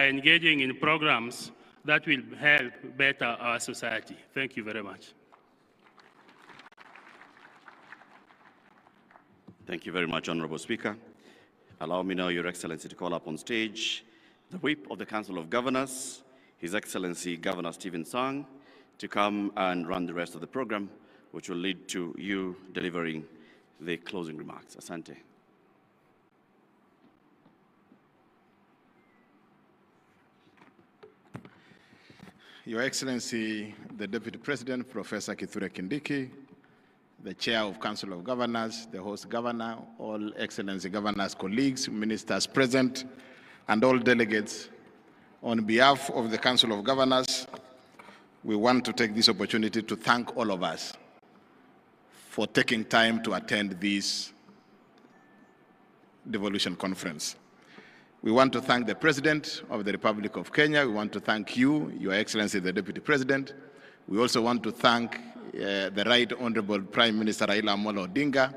by engaging in programs that will help better our society. Thank you very much. Thank you very much, Honorable Speaker. Allow me now, Your Excellency, to call up on stage the Whip of the Council of Governors, His Excellency Governor Stephen Sang, to come and run the rest of the program, which will lead to you delivering the closing remarks. Asante. Your Excellency, the Deputy President, Professor Kithure Kindiki, the Chair of Council of Governors, the host governor, all Excellency Governors, colleagues, ministers present, and all delegates, on behalf of the Council of Governors, we want to take this opportunity to thank all of us for taking time to attend this devolution conference. We want to thank the President of the Republic of Kenya. We want to thank you, Your Excellency, the Deputy President. We also want to thank the Right Honorable Prime Minister Raila Amolo Odinga,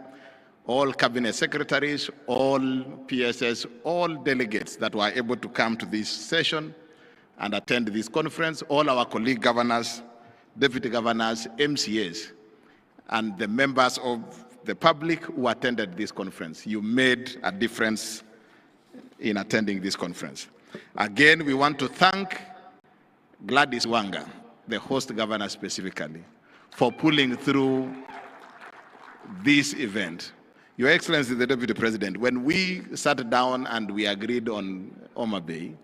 all Cabinet Secretaries, all PSS, all delegates that were able to come to this session and attend this conference, all our colleague governors, deputy governors, MCAs, and the members of the public who attended this conference. You made a difference in attending this conference. Again, we want to thank Gladys Wanga, the host governor specifically, for pulling through this event. Your Excellency, the Deputy President, when we sat down and we agreed on Homa Bay,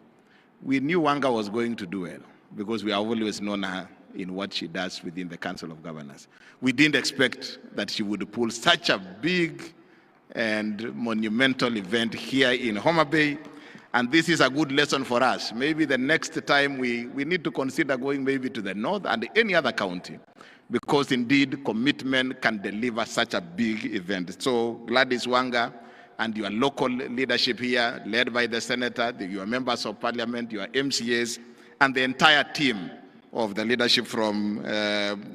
we knew Wanga was going to do well because we have always known her in what she does within the Council of Governors. We didn't expect that she would pull such a big and monumental event here in Homa Bay, and this is a good lesson for us. Maybe the next time we need to consider going maybe to the north and any other county, because indeed commitment can deliver such a big event. So Gladys Wanga and your local leadership here, led by the Senator, your members of Parliament, your MCAs, and the entire team of the leadership from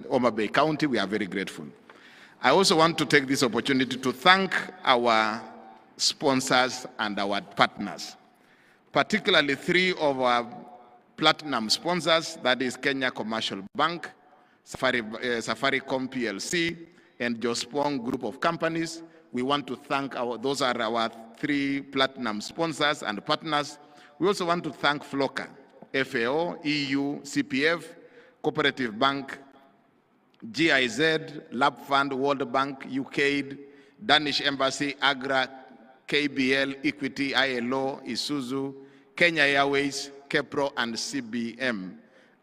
Homa Bay County, we are very grateful. I also want to take this opportunity to thank our sponsors and our partners, particularly three of our platinum sponsors, that is Kenya Commercial Bank, Safaricom PLC, and Jospong Group of Companies. We want to thank those are our three platinum sponsors and partners. We also want to thank FLOCA, FAO, EU, CPF, Cooperative Bank, GIZ, Lab Fund, World Bank, UKAID, Danish Embassy, AGRA, KBL, Equity, ILO, Isuzu, Kenya Airways, KEPRO, and CBM,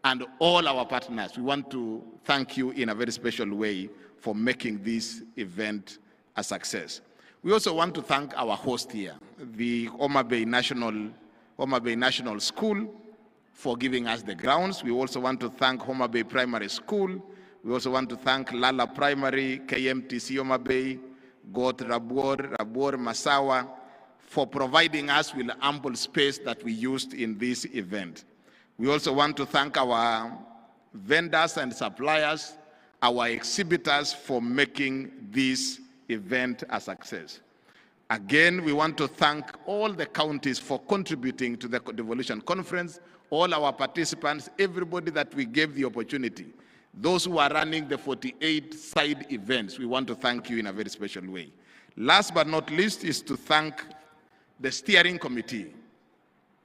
and all our partners. We want to thank you in a very special way for making this event a success. We also want to thank our host here, the Homa Bay National School, for giving us the grounds. We also want to thank Homa Bay Primary School. We also want to thank Lala Primary, KMTC Homa Bay, Got Rabor Masawa, for providing us with ample space that we used in this event. We also want to thank our vendors and suppliers, our exhibitors, for making this event a success. Again, we want to thank all the counties for contributing to the devolution conference, all our participants, everybody that we gave the opportunity. Those who are running the 48 side events, we want to thank you in a very special way. Last but not least is to thank the steering committee,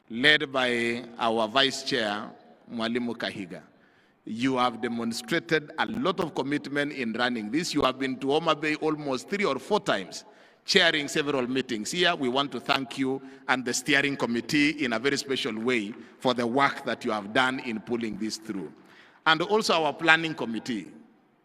led by our Vice Chair, Mwalimu Kahiga. You have demonstrated a lot of commitment in running this. You have been to Homa Bay almost 3 or 4 times, chairing several meetings here. We want to thank you and the steering committee in a very special way for the work that you have done in pulling this through. And also our planning committee,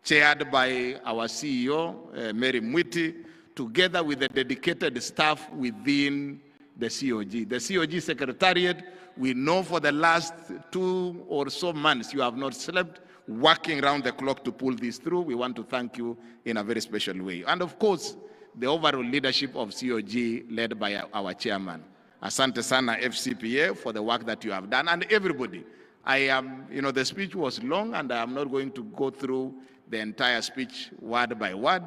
chaired by our CEO, Mary Mwiti, together with the dedicated staff within the COG. The COG Secretariat, we know for the last 2 or so months you have not slept, working around the clock to pull this through. We want to thank you in a very special way. And of course, the overall leadership of COG, led by our chairman. Asante sana FCPA for the work that you have done, and everybody. The speech was long, and I am not going to go through the entire speech word by word.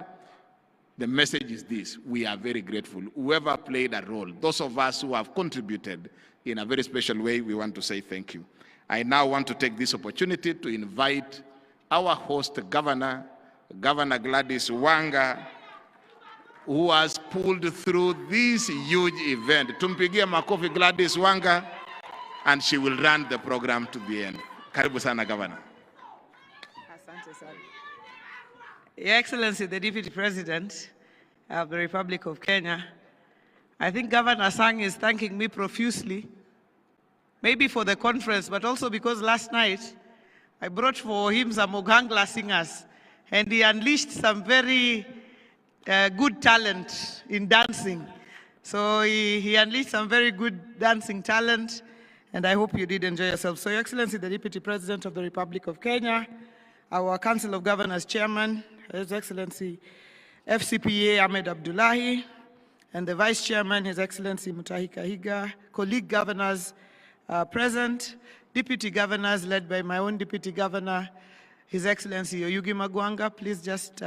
The message is this: we are very grateful. Whoever played a role, those of us who have contributed in a very special way, we want to say thank you. I now want to take this opportunity to invite our host governor, Governor Gladys Wanga, who has pulled through this huge event. Tumpigie makofi Gladys Wanga, and she will run the program to the end. Karibu sana, Governor. Asante sana. Your Excellency, the Deputy President of the Republic of Kenya, I think Governor Sang is thanking me profusely, maybe for the conference, but also because last night I brought for him some Ogangla singers, and he unleashed some very good talent in dancing. So he unleashed some very good dancing talent, and I hope you did enjoy yourself. So, Your Excellency, the Deputy President of the Republic of Kenya, our Council of Governors Chairman, His Excellency FCPA Ahmed Abdullahi, and the Vice Chairman, His Excellency Mutahi Kahiga, colleague governors present, Deputy Governors led by my own Deputy Governor, His Excellency Oyugi Magwanga, please just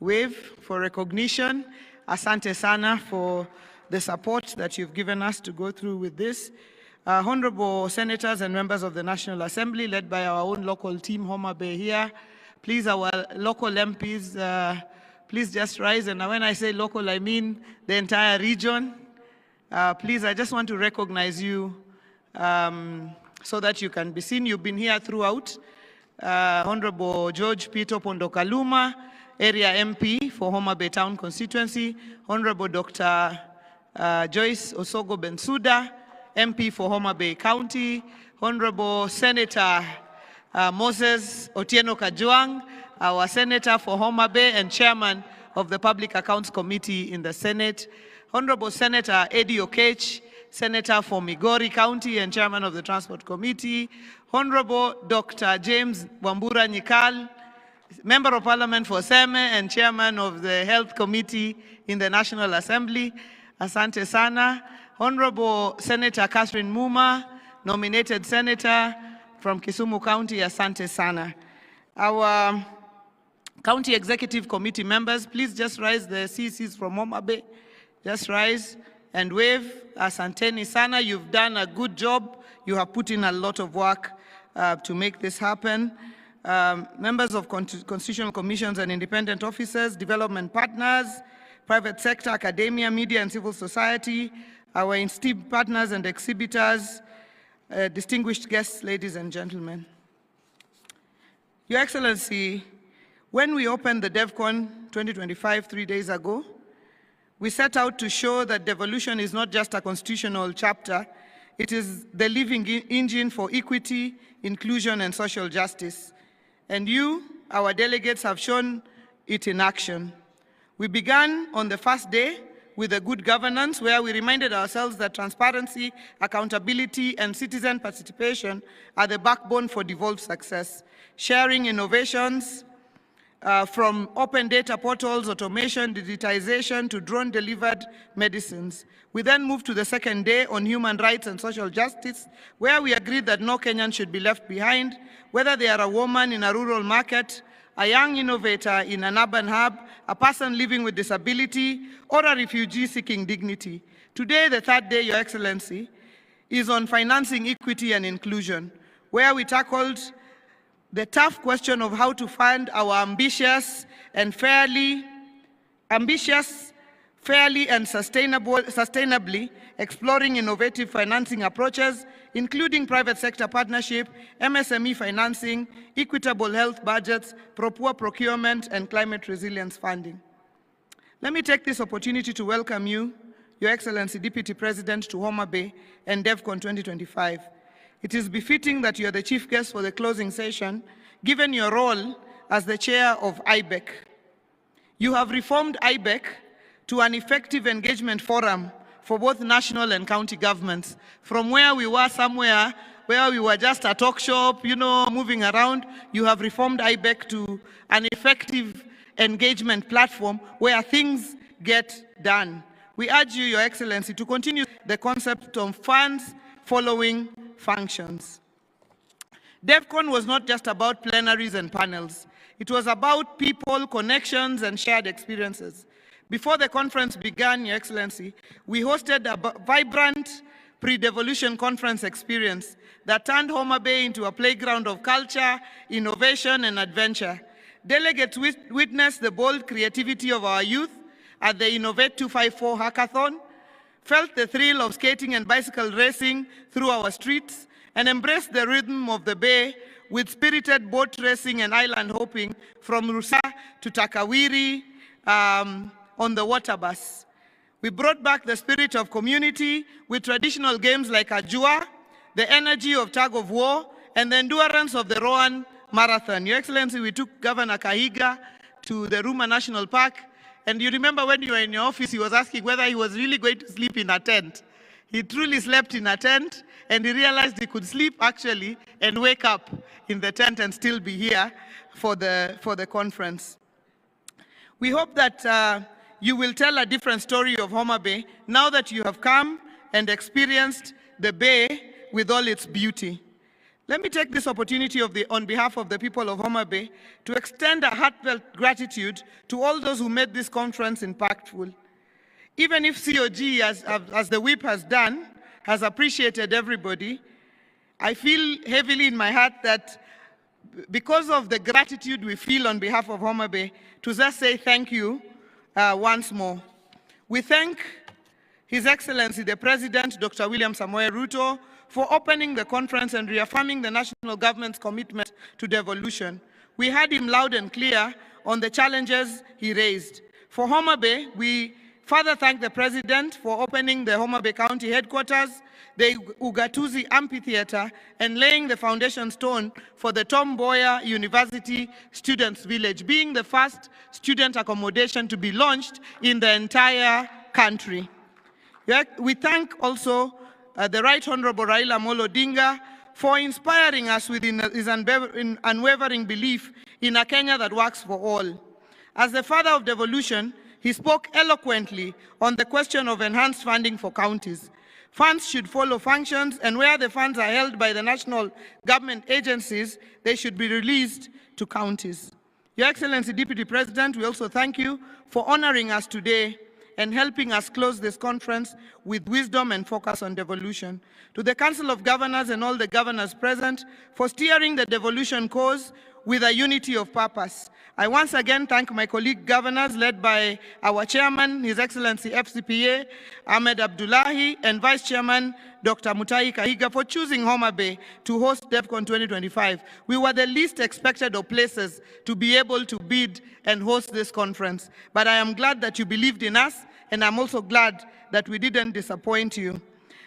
wave for recognition. Asante sana for the support that you've given us to go through with this. Honorable Senators and members of the National Assembly, led by our own local team, Homa Bay here. Please, our local MPs, please just rise. And when I say local, I mean the entire region. Please, I just want to recognize you so that you can be seen. You've been here throughout. Honorable George Peter Pondokaluma, Area MP for Homa Bay Town Constituency. Honorable Dr. Joyce Osogo Bensuda, MP for Homa Bay County. Honorable Senator Moses Otieno Kajwang, our Senator for Homa Bay and Chairman of the Public Accounts Committee in the Senate. Honorable Senator Eddie Okech, Senator for Migori County and Chairman of the Transport Committee. Honorable Dr. James Wambura Nyikal, Member of Parliament for Seme and Chairman of the Health Committee in the National Assembly. Asante sana. Honorable Senator Catherine Muma, nominated Senator from Kisumu County. Asante sana. Our County Executive Committee members, please just rise. The CCs from Homa Bay, just rise and wave. Asanteni sana. You've done a good job. You have put in a lot of work to make this happen. Members of constitutional commissions and independent officers, development partners, private sector, academia, media, and civil society, our esteemed partners and exhibitors, distinguished guests, ladies and gentlemen. Your Excellency, when we opened the DevCon 2025 3 days ago, we set out to show that devolution is not just a constitutional chapter, it is the living engine for equity, inclusion, and social justice. And you, our delegates, have shown it in action. We began on the first day with a good governance, where we reminded ourselves that transparency, accountability, and citizen participation are the backbone for devolved success. Sharing innovations from open data portals, automation, digitization, to drone-delivered medicines. We then moved to the second day on human rights and social justice, where we agreed that no Kenyan should be left behind, whether they are a woman in a rural market, a young innovator in an urban hub, a person living with disability, or a refugee seeking dignity. Today, the third day, Your Excellency, is on financing equity and inclusion, where we tackled the tough question of how to fund our ambitious and fairly and sustainably exploring innovative financing approaches, including private sector partnership, MSME financing, equitable health budgets, poor procurement, and climate resilience funding. Let me take this opportunity to welcome you, Your Excellency Deputy President, to Homa Bay and DevCon 2025. It is befitting that you are the chief guest for the closing session, given your role as the chair of IBEC. You have reformed IBEC to an effective engagement forum for both national and county governments. From where we were somewhere where we were just a talk shop, moving around, you have reformed IBEC to an effective engagement platform where things get done. We urge you, Your Excellency, to continue the concept of funds following functions. DevCon was not just about plenaries and panels. It was about people, connections, and shared experiences. Before the conference began, Your Excellency, we hosted a vibrant pre-devolution conference experience that turned Homa Bay into a playground of culture, innovation, and adventure. Delegates witnessed the bold creativity of our youth at the Innovate 254 hackathon, felt the thrill of skating and bicycle racing through our streets, and embraced the rhythm of the Bay with spirited boat racing and island hopping from Rusa to Takawiri on the water bus. We brought back the spirit of community with traditional games like Ajua, the energy of tug of war, and the endurance of the Roan Marathon. Your Excellency, we took Governor Kahiga to the Ruma National Park, and you remember when you were in your office, he was asking whether he was really going to sleep in a tent. He truly slept in a tent, and he realized he could sleep actually and wake up in the tent and still be here for the conference. We hope that you will tell a different story of Homa Bay now that you have come and experienced the Bay with all its beauty. Let me take this opportunity on behalf of the people of Homa Bay to extend a heartfelt gratitude to all those who made this conference impactful. Even if COG, as the whip has done, has appreciated everybody, I feel heavily in my heart that because of the gratitude we feel on behalf of Homa Bay, to just say thank you once more. We thank His Excellency the President, Dr. William Samoei Ruto, for opening the conference and reaffirming the national government's commitment to devolution. We heard him loud and clear on the challenges he raised. For Homa Bay, we further thank the President for opening the Homa Bay County headquarters, the Ugatuzi Amphitheater, and laying the foundation stone for the Tom Mboya University Students' Village, being the first student accommodation to be launched in the entire country. We thank also the Right Honorable Raila Amolo Odinga for inspiring us with his unwavering belief in a Kenya that works for all. As the father of devolution, he spoke eloquently on the question of enhanced funding for counties. Funds should follow functions, and where the funds are held by the national government agencies, they should be released to counties. Your Excellency, Deputy President, we also thank you for honoring us today and helping us close this conference with wisdom and focus on devolution. To the Council of Governors and all the governors present for steering the devolution cause with a unity of purpose. I once again thank my colleague governors led by our chairman, His Excellency FCPA, Ahmed Abdullahi, and Vice Chairman, Dr. Mutahi Kahiga, for choosing Homa Bay to host DevCon 2025. We were the least expected of places to be able to bid and host this conference. But I am glad that you believed in us, and I'm also glad that we didn't disappoint you.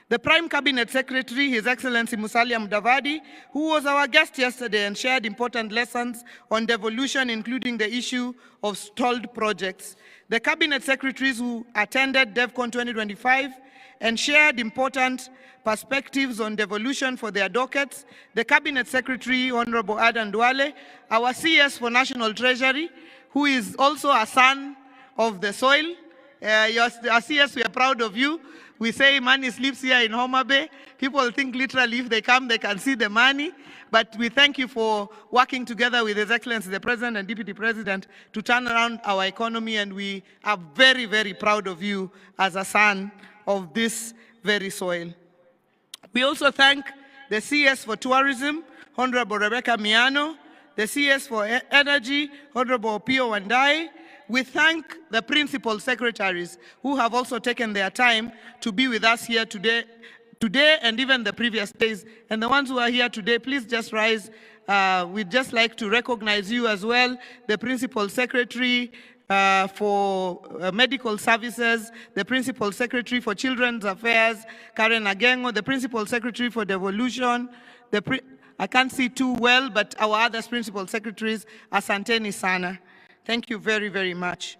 The Prime Cabinet Secretary, His Excellency Musalia Mudavadi, who was our guest yesterday and shared important lessons on devolution, including the issue of stalled projects. The Cabinet Secretaries who attended DevCon 2025 and shared important perspectives on devolution for their dockets. The Cabinet Secretary, Honorable Adan Duale, our CS for National Treasury, who is also a son of the soil. Our CS, we are proud of you. We say money sleeps here in Homa Bay. People think literally if they come, they can see the money. But we thank you for working together with His Excellency the President and Deputy President to turn around our economy, and we are very, very proud of you as a son of this very soil. We also thank the CS for Tourism, Honorable Rebecca Miano, the CS for Energy, Honorable Pio Wandai. We thank the principal secretaries who have also taken their time to be with us here today and even the previous days. And the ones who are here today, please just rise. We'd just like to recognize you as well, the principal secretary for Medical Services, the Principal Secretary for Children's Affairs, Karen Agengo, the Principal Secretary for Devolution, I can't see too well, but our other Principal Secretaries, Asanteni Sana. Thank you very, very much.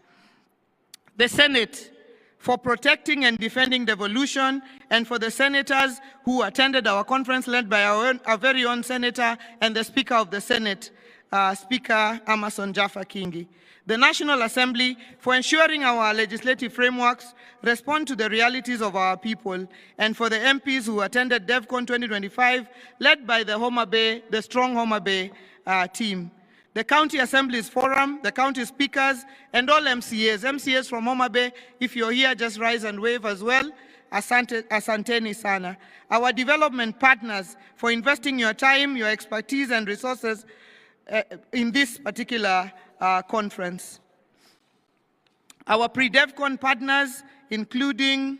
The Senate for protecting and defending devolution, and for the senators who attended our conference led by our very own senator and the Speaker of the Senate, Speaker Amason Jaffa Kingi. The National Assembly for ensuring our legislative frameworks respond to the realities of our people, and for the MPs who attended DevCon 2025 led by the strong Homa Bay team. The County Assembly's Forum, the County Speakers, and all MCAs. MCAs from Homa Bay, if you're here, just rise and wave as well. asanteni sana. Our development partners for investing your time, your expertise and resources in this particular conference. Our pre-DevCon partners, including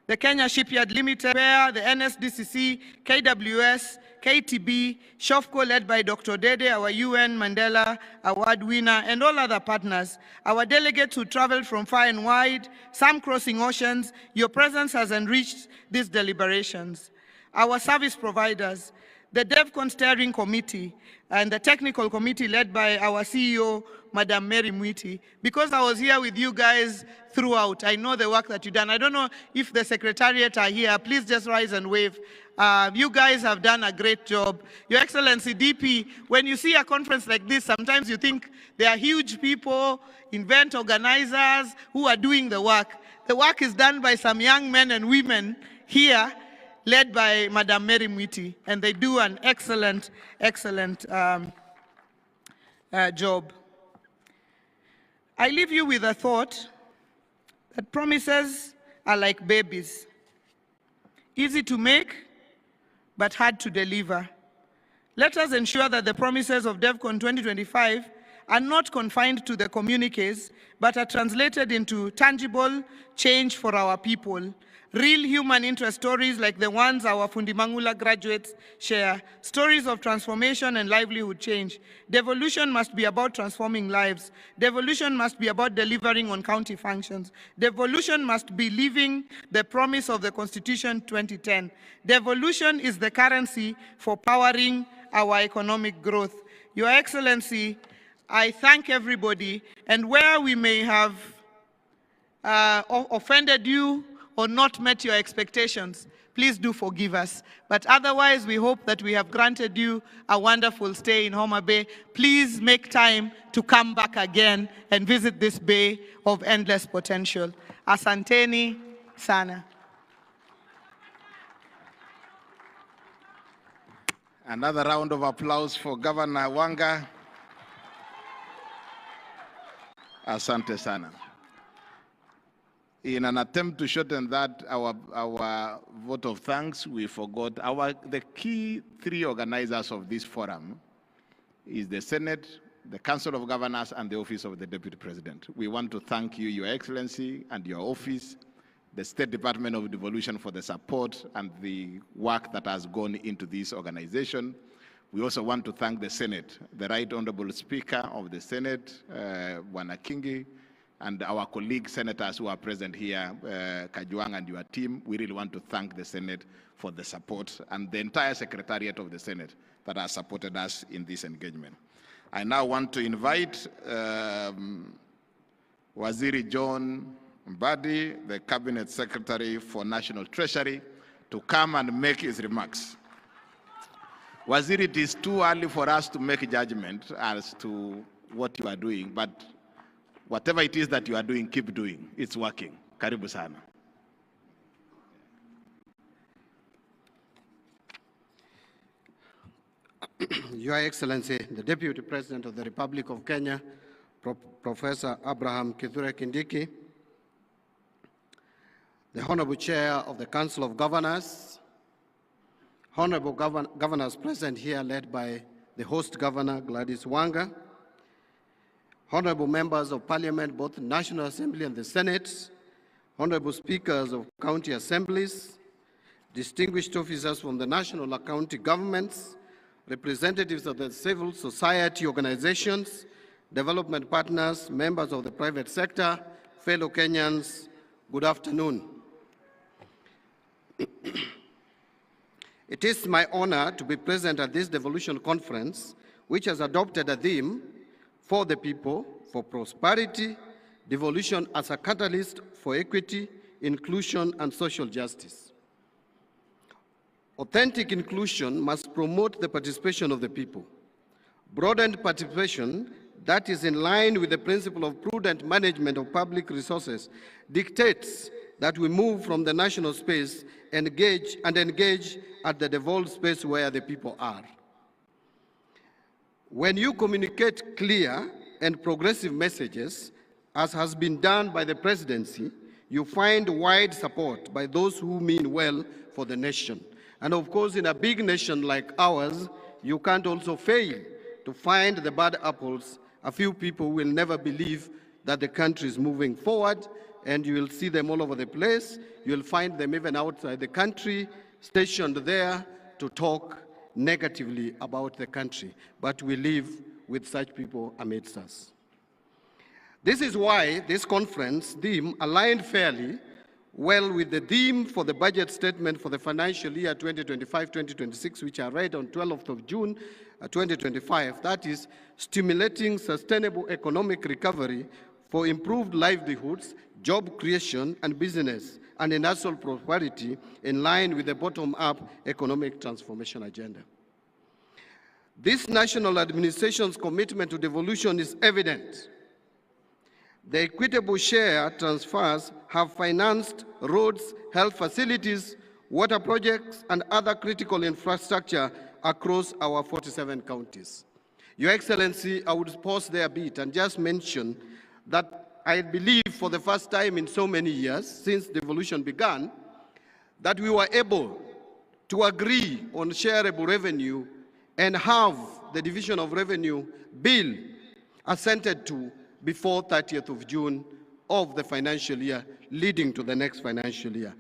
the Kenya Shipyard Limited, where the NSDCC, KWS, KTB, SHOFCO led by Dr. Dede, our UN Mandela Award winner, and all other partners. Our delegates who traveled from far and wide, some crossing oceans, your presence has enriched these deliberations. Our service providers, the DevCon Steering Committee, and the Technical Committee led by our CEO, Madam Mary Mwiti. Because I was here with you guys throughout, I know the work that you've done. I don't know if the Secretariat are here. Please just rise and wave. You guys have done a great job. Your Excellency, DP, when you see a conference like this, sometimes you think there are huge people, event organizers who are doing the work. The work is done by some young men and women here, led by Madam Mary Mwiti, and they do an excellent job. I leave you with a thought that promises are like babies, easy to make, but hard to deliver. Let us ensure that the promises of DevCon 2025 are not confined to the communiques, but are translated into tangible change for our people. Real human interest stories like the ones our Fundimangula graduates share, stories of transformation and livelihood change. Devolution must be about transforming lives. Devolution must be about delivering on county functions. Devolution must be living the promise of the Constitution 2010. Devolution is the currency for powering our economic growth. Your Excellency, I thank everybody, and where we may have offended you or not met your expectations, please do forgive us. But otherwise, we hope that we have granted you a wonderful stay in Homa Bay. Please make time to come back again and visit this bay of endless potential. Asanteni sana. Another round of applause for Governor Wanga. Asante sana. In an attempt to shorten that, our vote of thanks, we forgot the key three organizers of this forum is the Senate, the Council of Governors, and the Office of the Deputy President. We want to thank you, Your Excellency, and your office, the State Department of Devolution for the support and the work that has gone into this organization. We also want to thank the Senate, the Right Honorable Speaker of the Senate, Bwana Kingi, and our colleague senators who are present here, Kajwang and your team. We really want to thank the Senate for the support and the entire Secretariat of the Senate that has supported us in this engagement. I now want to invite Waziri John Mbadi, the Cabinet Secretary for National Treasury, to come and make his remarks. Waziri, it is too early for us to make a judgment as to what you are doing, but whatever it is that you are doing, keep doing. It's working. Karibu sana. Your Excellency, the Deputy President of the Republic of Kenya, Professor Abraham Kithure Kindiki, the Honorable Chair of the Council of Governors, Honorable Governors present here led by the host Governor Gladys Wanga, Honorable Members of Parliament, both the National Assembly and the Senate, Honorable Speakers of County Assemblies, distinguished officers from the national and county governments, representatives of the civil society organizations, development partners, members of the private sector, fellow Kenyans, good afternoon. It is my honor to be present at this devolution conference, which has adopted a theme for the people, for prosperity, devolution as a catalyst for equity, inclusion, and social justice. Authentic inclusion must promote the participation of the people. Broadened participation that is in line with the principle of prudent management of public resources dictates that we move from the national space and engage at the devolved space where the people are. When you communicate clear and progressive messages, as has been done by the presidency, you find wide support by those who mean well for the nation. And of course, in a big nation like ours, you can't also fail to find the bad apples. A few people will never believe that the country is moving forward, and you will see them all over the place. You'll find them even outside the country, stationed there to talk negatively about the country. But we live with such people amidst us. This is why this conference theme aligned fairly well with the theme for the budget statement for the financial year 2025-2026, which I read on 12th of June 2025. That is, stimulating sustainable economic recovery for improved livelihoods, job creation, and business, and national prosperity in line with the bottom-up economic transformation agenda. This national administration's commitment to devolution is evident. The equitable share transfers have financed roads, health facilities, water projects, and other critical infrastructure across our 47 counties. Your Excellency, I would pause there a bit and just mention that I believe for the first time in so many years since devolution began, that we were able to agree on shareable revenue and have the division of revenue bill assented to before 30th of June of the financial year leading to the next financial year.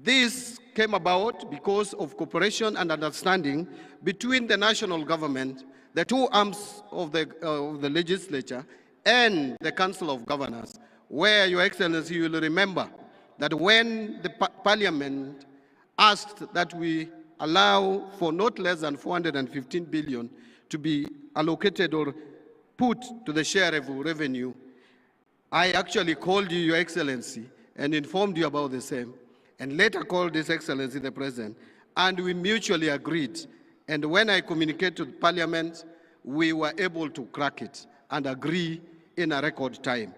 This came about because of cooperation and understanding between the national government, the two arms of the legislature, and the Council of Governors, where, Your Excellency, you will remember that when the Parliament asked that we allow for not less than 415 billion to be allocated or put to the shareable revenue, I actually called you, Your Excellency, and informed you about the same, and later called His Excellency the President, and we mutually agreed. And when I communicated to Parliament, we were able to crack it and agree in a record time.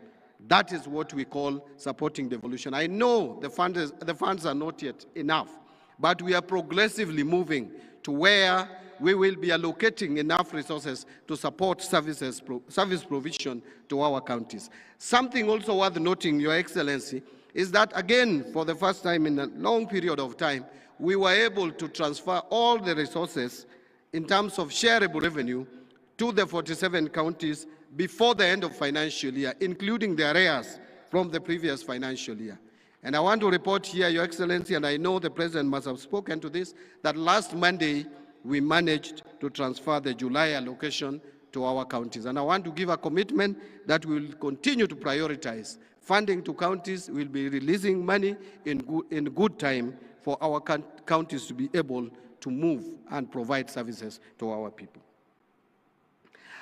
That is what we call supporting devolution. I know the funds are not yet enough, but we are progressively moving to where we will be allocating enough resources to support service provision to our counties. Something also worth noting, Your Excellency, is that again, for the first time in a long period of time, we were able to transfer all the resources in terms of shareable revenue to the 47 counties before the end of financial year, including the arrears from the previous financial year. And I want to report here, Your Excellency, and I know the President must have spoken to this, that last Monday, we managed to transfer the July allocation to our counties. And I want to give a commitment that we will continue to prioritize funding to counties. We'll be releasing money in good time for our counties to be able to move and provide services to our people.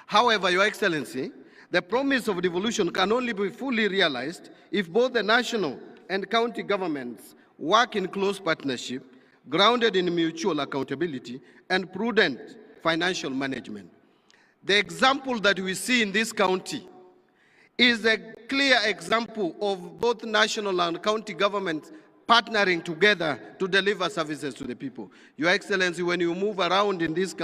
However, Your Excellency, the promise of devolution can only be fully realized if both the national and county governments work in close partnership, grounded in mutual accountability and prudent financial management. The example that we see in this county is a clear example of both national and county governments partnering together to deliver services to the people. Your Excellency, when you move around in this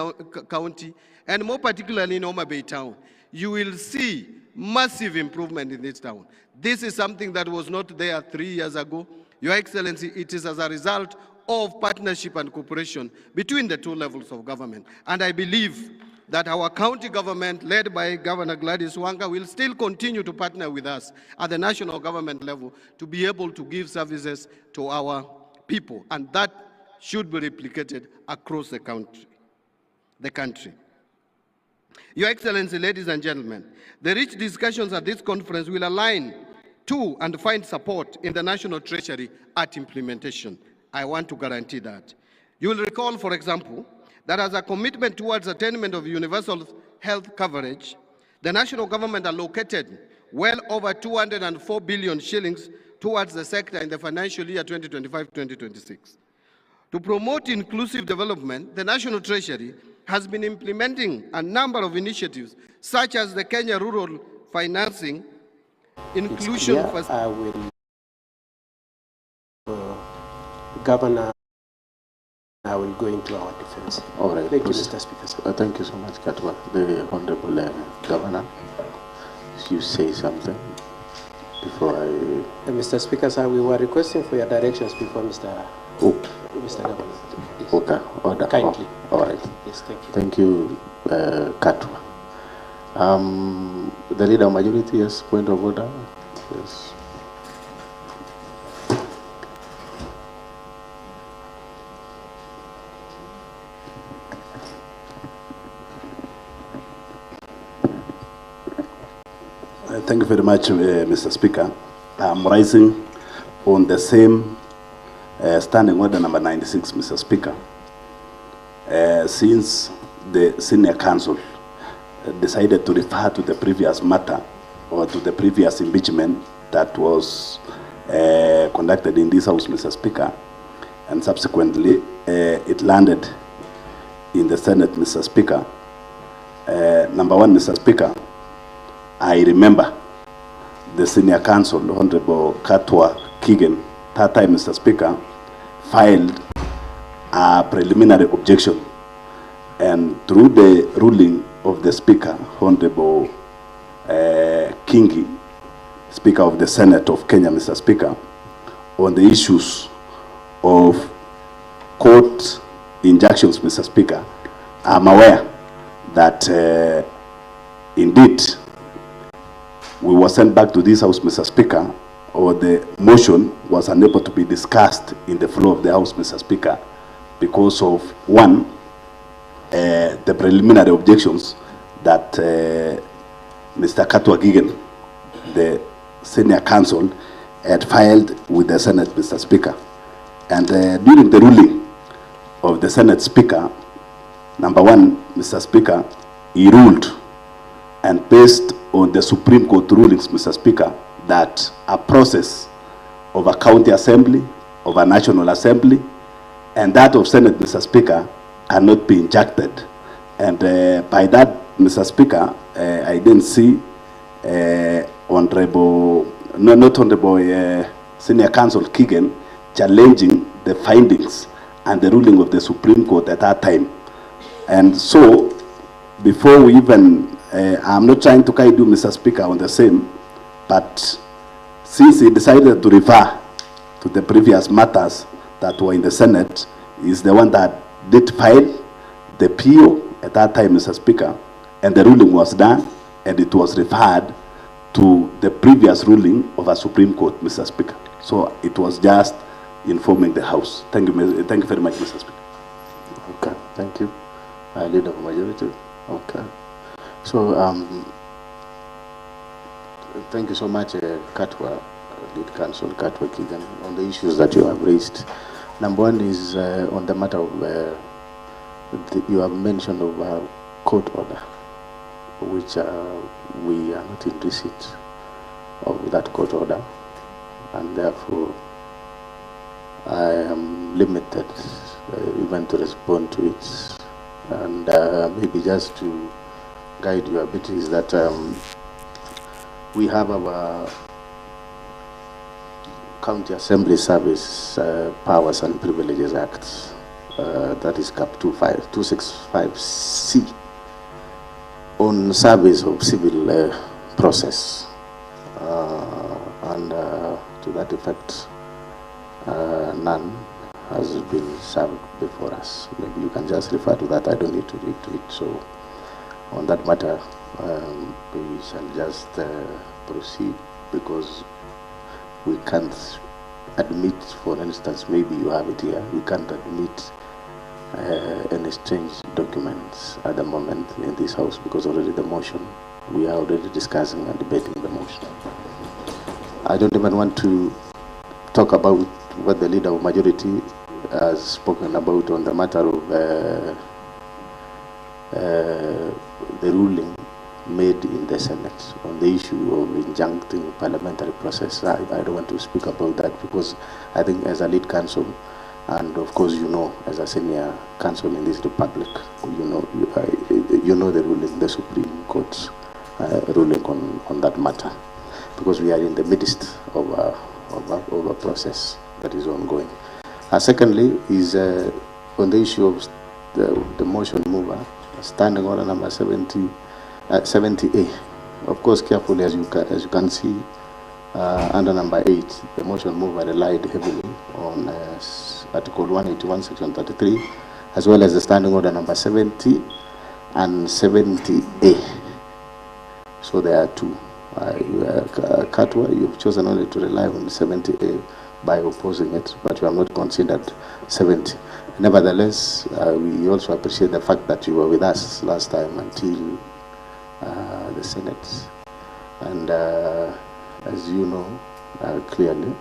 county, and more particularly in Homa Bay town, you will see massive improvement in this town. This is something that was not there 3 years ago. Your Excellency, it is as a result of partnership and cooperation between the two levels of government. And I believe that our county government, led by Governor Gladys Wanga, will still continue to partner with us at the national government level to be able to give services to our people. And that should be replicated across the country. Your Excellency, ladies and gentlemen, the rich discussions at this conference will align to and find support in the National Treasury at implementation. I want to guarantee that. You will recall, for example, that as a commitment towards attainment of universal health coverage, the national government allocated well over 204 billion shillings towards the sector in the financial year 2025-2026. To promote inclusive development, the National Treasury has been implementing a number of initiatives, such as the Kenya Rural Financing Inclusion Facility. Governor, I will go into our defense. All right. Thank you, Mr. Speaker. Thank you so much, Katwa. The Honorable Governor, you say something. before I... Mr. Speaker, sir, we were requesting for your directions before Mr. Governor. Yes. Okay, order. Kindly. All right. Yes, thank you. Thank you, Katwa. The leader of majority, yes, point of order. Yes. Thank you very much, Mr. Speaker. I'm rising on the same standing order number 96, Mr. Speaker. Since the senior council decided to refer to the previous matter or to the previous impeachment that was conducted in this House, Mr. Speaker, and subsequently it landed in the Senate, Mr. Speaker. Number one, Mr. Speaker, I remember the senior counsel, Honorable Katwa Kigen, that time, Mr. Speaker, filed a preliminary objection, and through the ruling of the Speaker, Honorable Kingi, Speaker of the Senate of Kenya, Mr. Speaker, on the issues of court injunctions, Mr. Speaker, I'm aware that indeed we were sent back to this House, Mr. Speaker, or the motion was unable to be discussed in the floor of the House, Mr. Speaker, because of one, the preliminary objections that Mr. Katwa Kigen, the senior counsel, had filed with the Senate, Mr. Speaker. And during the ruling of the Senate Speaker, number one, Mr. Speaker, he ruled, and based on the Supreme Court rulings, Mr. Speaker, that a process of a county assembly, of a national assembly, and that of Senate, Mr. Speaker, cannot be injected. And by that, Mr. Speaker, I didn't see Honorable, no, not Honorable Senior Counsel Kigen challenging the findings and the ruling of the Supreme Court at that time. And so, before we even, I'm not trying to guide you, Mr. Speaker, on the same, but since he decided to refer to the previous matters that were in the Senate, is the one that did file the PO at that time, Mr. Speaker, and the ruling was done, and it was referred to the previous ruling of a Supreme Court, Mr. Speaker. So it was just informing the House. Thank you very much, Mr. Speaker. Okay, thank you. Leader of majority. Okay. So, thank you so much, Katwa, lead counsel Katwa Kigen, on the issues that you have raised. Number one is on the matter of, you have mentioned of a court order, which we are not in receipt of that court order, and therefore I am limited even to respond to it. And maybe just to guide you a bit is that we have our County Assembly Service Powers and Privileges Act, that is CAP 265C, on service of civil process, and to that effect, none has been served before us. Maybe you can just refer to that. I don't need to read to it. So on that matter, we shall just proceed, because we can't admit, for instance, maybe you have it here, we can't admit any strange documents at the moment in this House, because already the motion, we are already discussing and debating the motion. I don't even want to talk about what the leader of majority has spoken about on the matter of the ruling made in the Senate on the issue of injuncting parliamentary process. I don't want to speak about that, because I think as a lead counsel, and of course you know, as a senior counsel in this republic, you know the ruling, the Supreme Court's ruling on that matter, because we are in the midst of a process that is ongoing. Secondly is on the issue of the motion mover, standing order number 70A. Of course, carefully, as you can see, Under number 8, the motion moved and relied heavily on Article 181, Section 33, as well as the standing order number 70 and 70A. So there are two. Katwa, you've chosen only to rely on 70A by opposing it, but you have not considered 70. Nevertheless, we also appreciate the fact that you were with us last time until the Senate. And as you know clearly,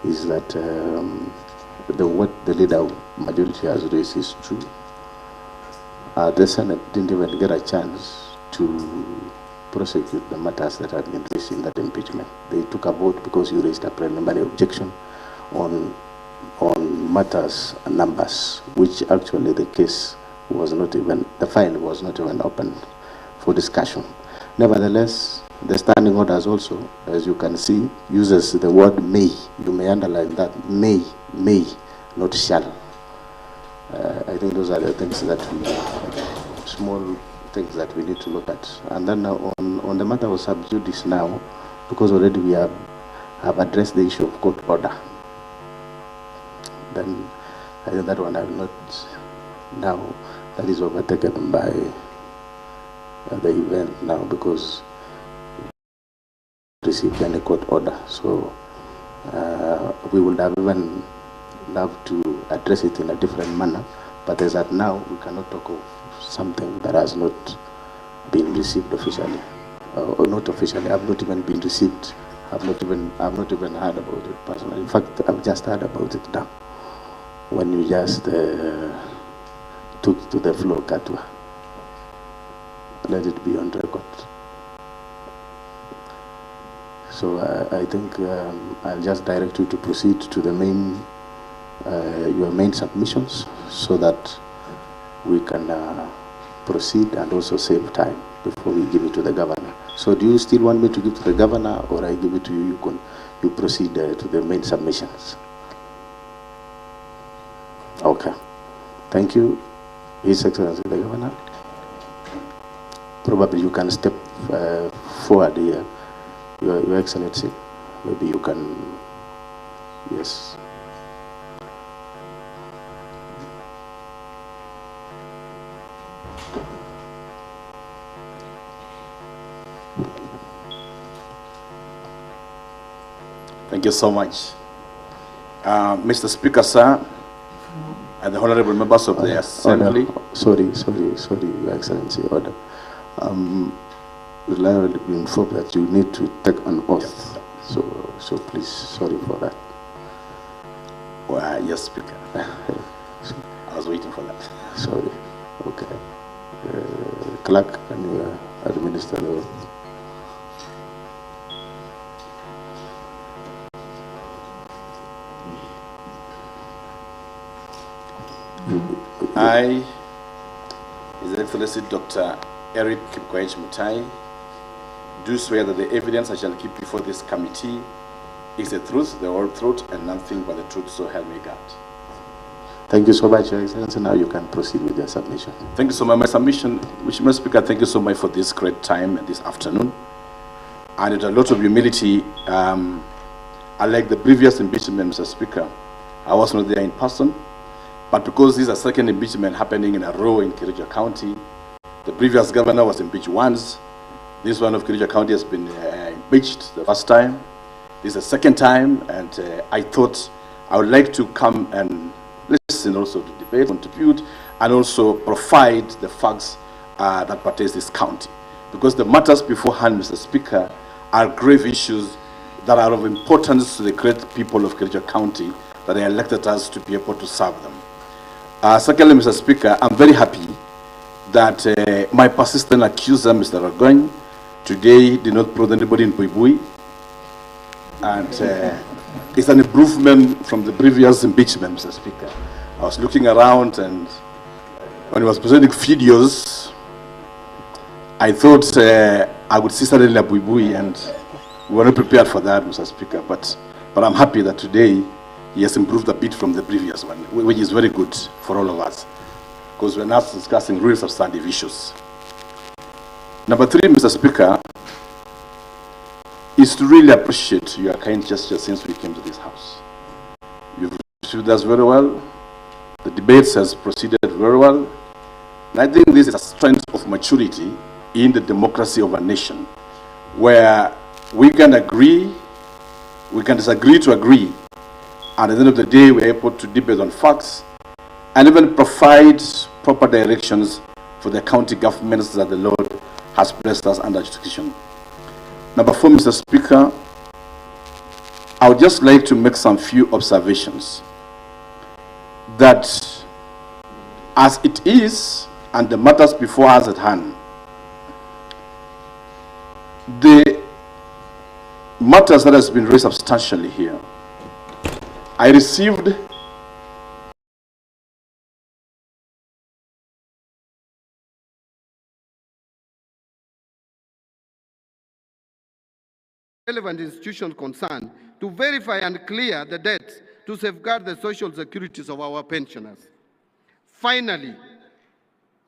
is that what the leader majority has raised is true. The Senate didn't even get a chance to prosecute the matters that had been raised in that impeachment. They took a vote because you raised a preliminary objection on matters and numbers, which actually the case was not even, the file was not even open for discussion. Nevertheless, the standing orders also, as you can see, uses the word may. You may underline that, may, not shall. I think those are the things that we, small things that we need to look at. And then on the matter of sub judice now, because already we have addressed the issue of court order, then I think that one I will not now, that is overtaken by the event now, because we received any court order. So we would have even loved to address it in a different manner, but as at now, we cannot talk of something that has not been received officially, or not officially. I've not even been received. I've not even heard about it personally. In fact, I've just heard about it now, when you just took to the floor, Katwa. Let it be on record. So I think I'll just direct you to proceed to the main, your main submissions, so that we can proceed and also save time before we give it to the governor. So do you still want me to give to the governor, or I give it to you, you proceed to the main submissions? Okay. Thank you, His Excellency the Governor. Probably you can step forward here, Your Excellency. Maybe you can, yes. Thank you so much. Mr. Speaker, sir, and the honorable members of the Assembly. Sorry, Your Excellency, order. We'll already be informed that you need to take an oath. So please, sorry for that. Well, yes, Speaker. I was waiting for that. Sorry. Okay. Clerk, can you administer the oath? I, His Excellency Dr. Eric Kipkoech Mutai, do swear that the evidence I shall keep before this committee is the truth, the whole truth, and nothing but the truth, so help me God. Thank you so much, Your Excellency. Now you can proceed with your submission. Thank you so much. My submission, Mr. Speaker, thank you so much for this great time and this afternoon. And with a lot of humility, unlike the previous impeachment, Mr. Speaker, I was not there in person. But because this is a second impeachment happening in a row in Kericho County, the previous governor was impeached once. This one of Kericho County has been impeached the first time. This is the second time, and I thought I would like to come and listen also to debate, contribute, and also provide the facts that pertain to this county. Because the matters beforehand, Mr. Speaker, are grave issues that are of importance to the great people of Kericho County that they elected us to be able to serve them. Secondly, Mr. Speaker, I'm very happy that my persistent accuser, Mr. Ragoin, today did not prod anybody in Buibui. And it's an improvement from the previous impeachment, Mr. Speaker. I was looking around, and when he was presenting videos, I thought I would see suddenly a Buibui, and we were not prepared for that, Mr. Speaker. But I'm happy that today he has improved a bit from the previous one, which is very good for all of us, because we're now discussing real substantive issues. Number 3, Mr. Speaker, is to really appreciate your kind gesture since we came to this house. You've received us very well. The debates has proceeded very well. And I think this is a strength of maturity in the democracy of a nation, where we can agree, we can disagree to agree, and at the end of the day, we're able to debate on facts and even provide proper directions for the county governments that the Lord has blessed us under jurisdiction. Number 4, Mr. Speaker, I would just like to make some few observations that as it is and the matters before us at hand, the matters that has been raised substantially here, I received relevant institutions concerned to verify and clear the debts to safeguard the social securities of our pensioners. Finally,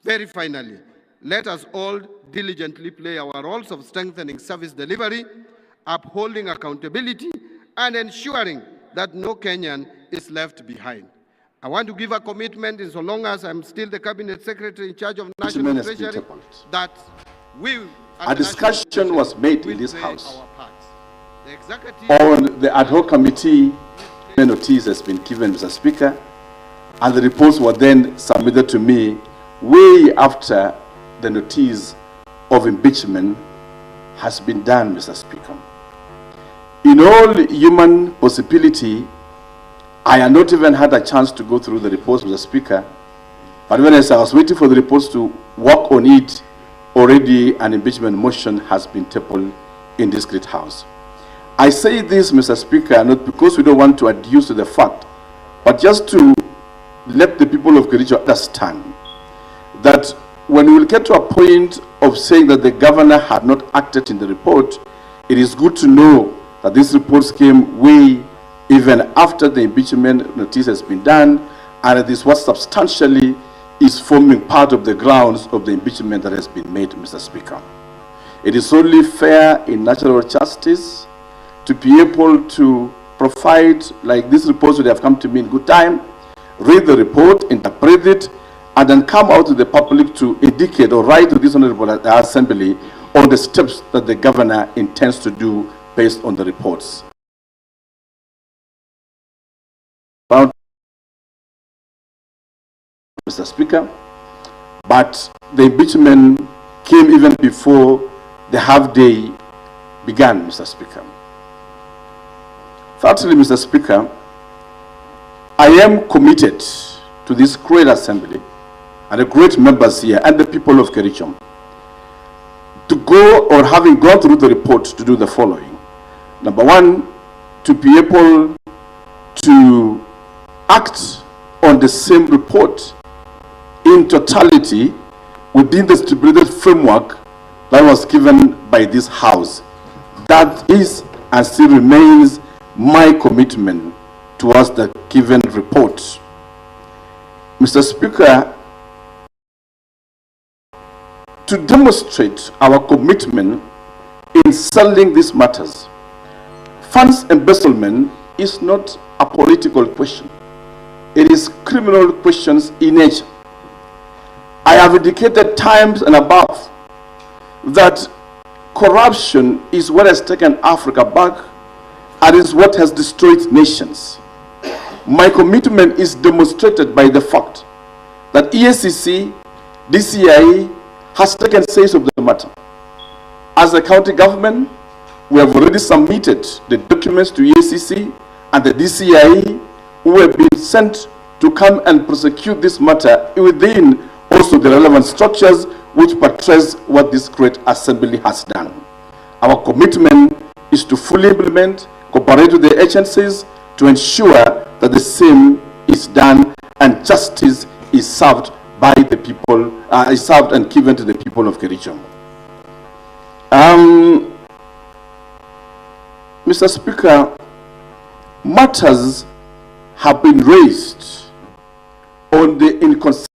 very finally, let us all diligently play our roles of strengthening service delivery, upholding accountability, and ensuring that no Kenyan is left behind. I want to give a commitment, in so long as I'm still the Cabinet Secretary in charge of National Treasury, that we... A discussion was made in this house on the ad hoc committee. Notice has been given, Mr. Speaker, and the reports were then submitted to me way after the notice of impeachment has been done, Mr. Speaker. In all human possibility, I had not even had a chance to go through the reports, Mr. Speaker, but when I was waiting for the reports to work on it, already an impeachment motion has been tabled in this great house. I say this, Mr. Speaker, not because we don't want to adduce to the fact, but just to let the people of Kericho understand that when we will get to a point of saying that the governor had not acted in the report, it is good to know that these reports came way even after the impeachment notice has been done, and it is what substantially is forming part of the grounds of the impeachment that has been made, Mr. Speaker. It is only fair in natural justice to be able to provide, like these reports would have come to me in good time, read the report, interpret it, and then come out to the public to indicate or write to this honorable assembly on the steps that the governor intends to do based on the reports. Mr. Speaker, but the impeachment came even before the half-day began, Mr. Speaker. Thirdly, Mr. Speaker, I am committed to this great assembly and the great members here and the people of Kericho to go, or having gone through the report, to do the following. Number 1, to be able to act on the same report in totality within the stipulated framework that was given by this house. That is and still remains my commitment towards the given report. Mr. Speaker, to demonstrate our commitment in settling these matters, funds embezzlement is not a political question. It is criminal questions in nature. I have indicated times and above that corruption is what has taken Africa back and is what has destroyed nations. My commitment is demonstrated by the fact that EACC, DCI has taken say of the matter. As a county government, we have already submitted the documents to EACC and the DCI, who have been sent to come and prosecute this matter within also the relevant structures which portrays what this great assembly has done. Our commitment is to fully implement, cooperate with the agencies to ensure that the same is done and justice is served by the people, is served and given to the people of Kericho. Mr. Speaker, matters have been raised on the inconsistency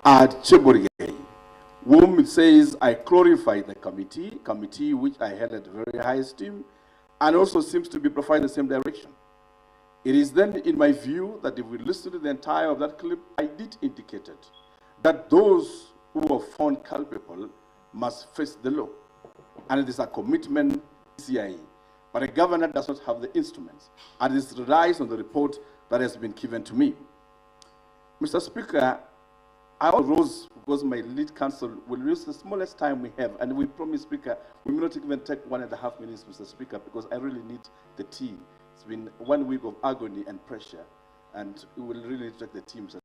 at Cheborie, whom it says, I glorify the committee which I held at very high esteem, and also seems to be providing the same direction. It is then, in my view, that if we listen to the entire of that clip, I did indicate it, that those who are found culpable must face the law. And it is a commitment CIE. But a governor does not have the instruments, and it relies on the report that has been given to me. Mr. Speaker, I rose because my lead counsel will use the smallest time we have, and we promise, Speaker, we may not even take 1.5 minutes, Mr. Speaker, because I really need the tea. It's been 1 week of agony and pressure, and we will really take the tea, Mr.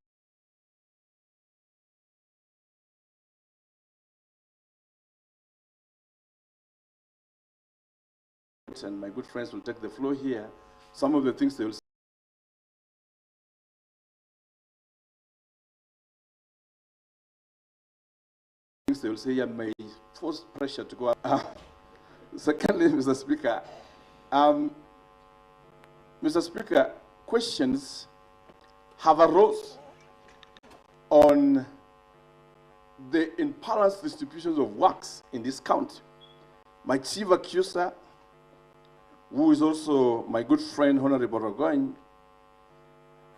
And my good friends will take the floor here. Some of the things they will say, and may force pressure to go up. Secondly, Mr. Speaker, questions have arose on the imbalanced distributions of works in this county. My chief accuser, who is also my good friend, Honorable Rogoin,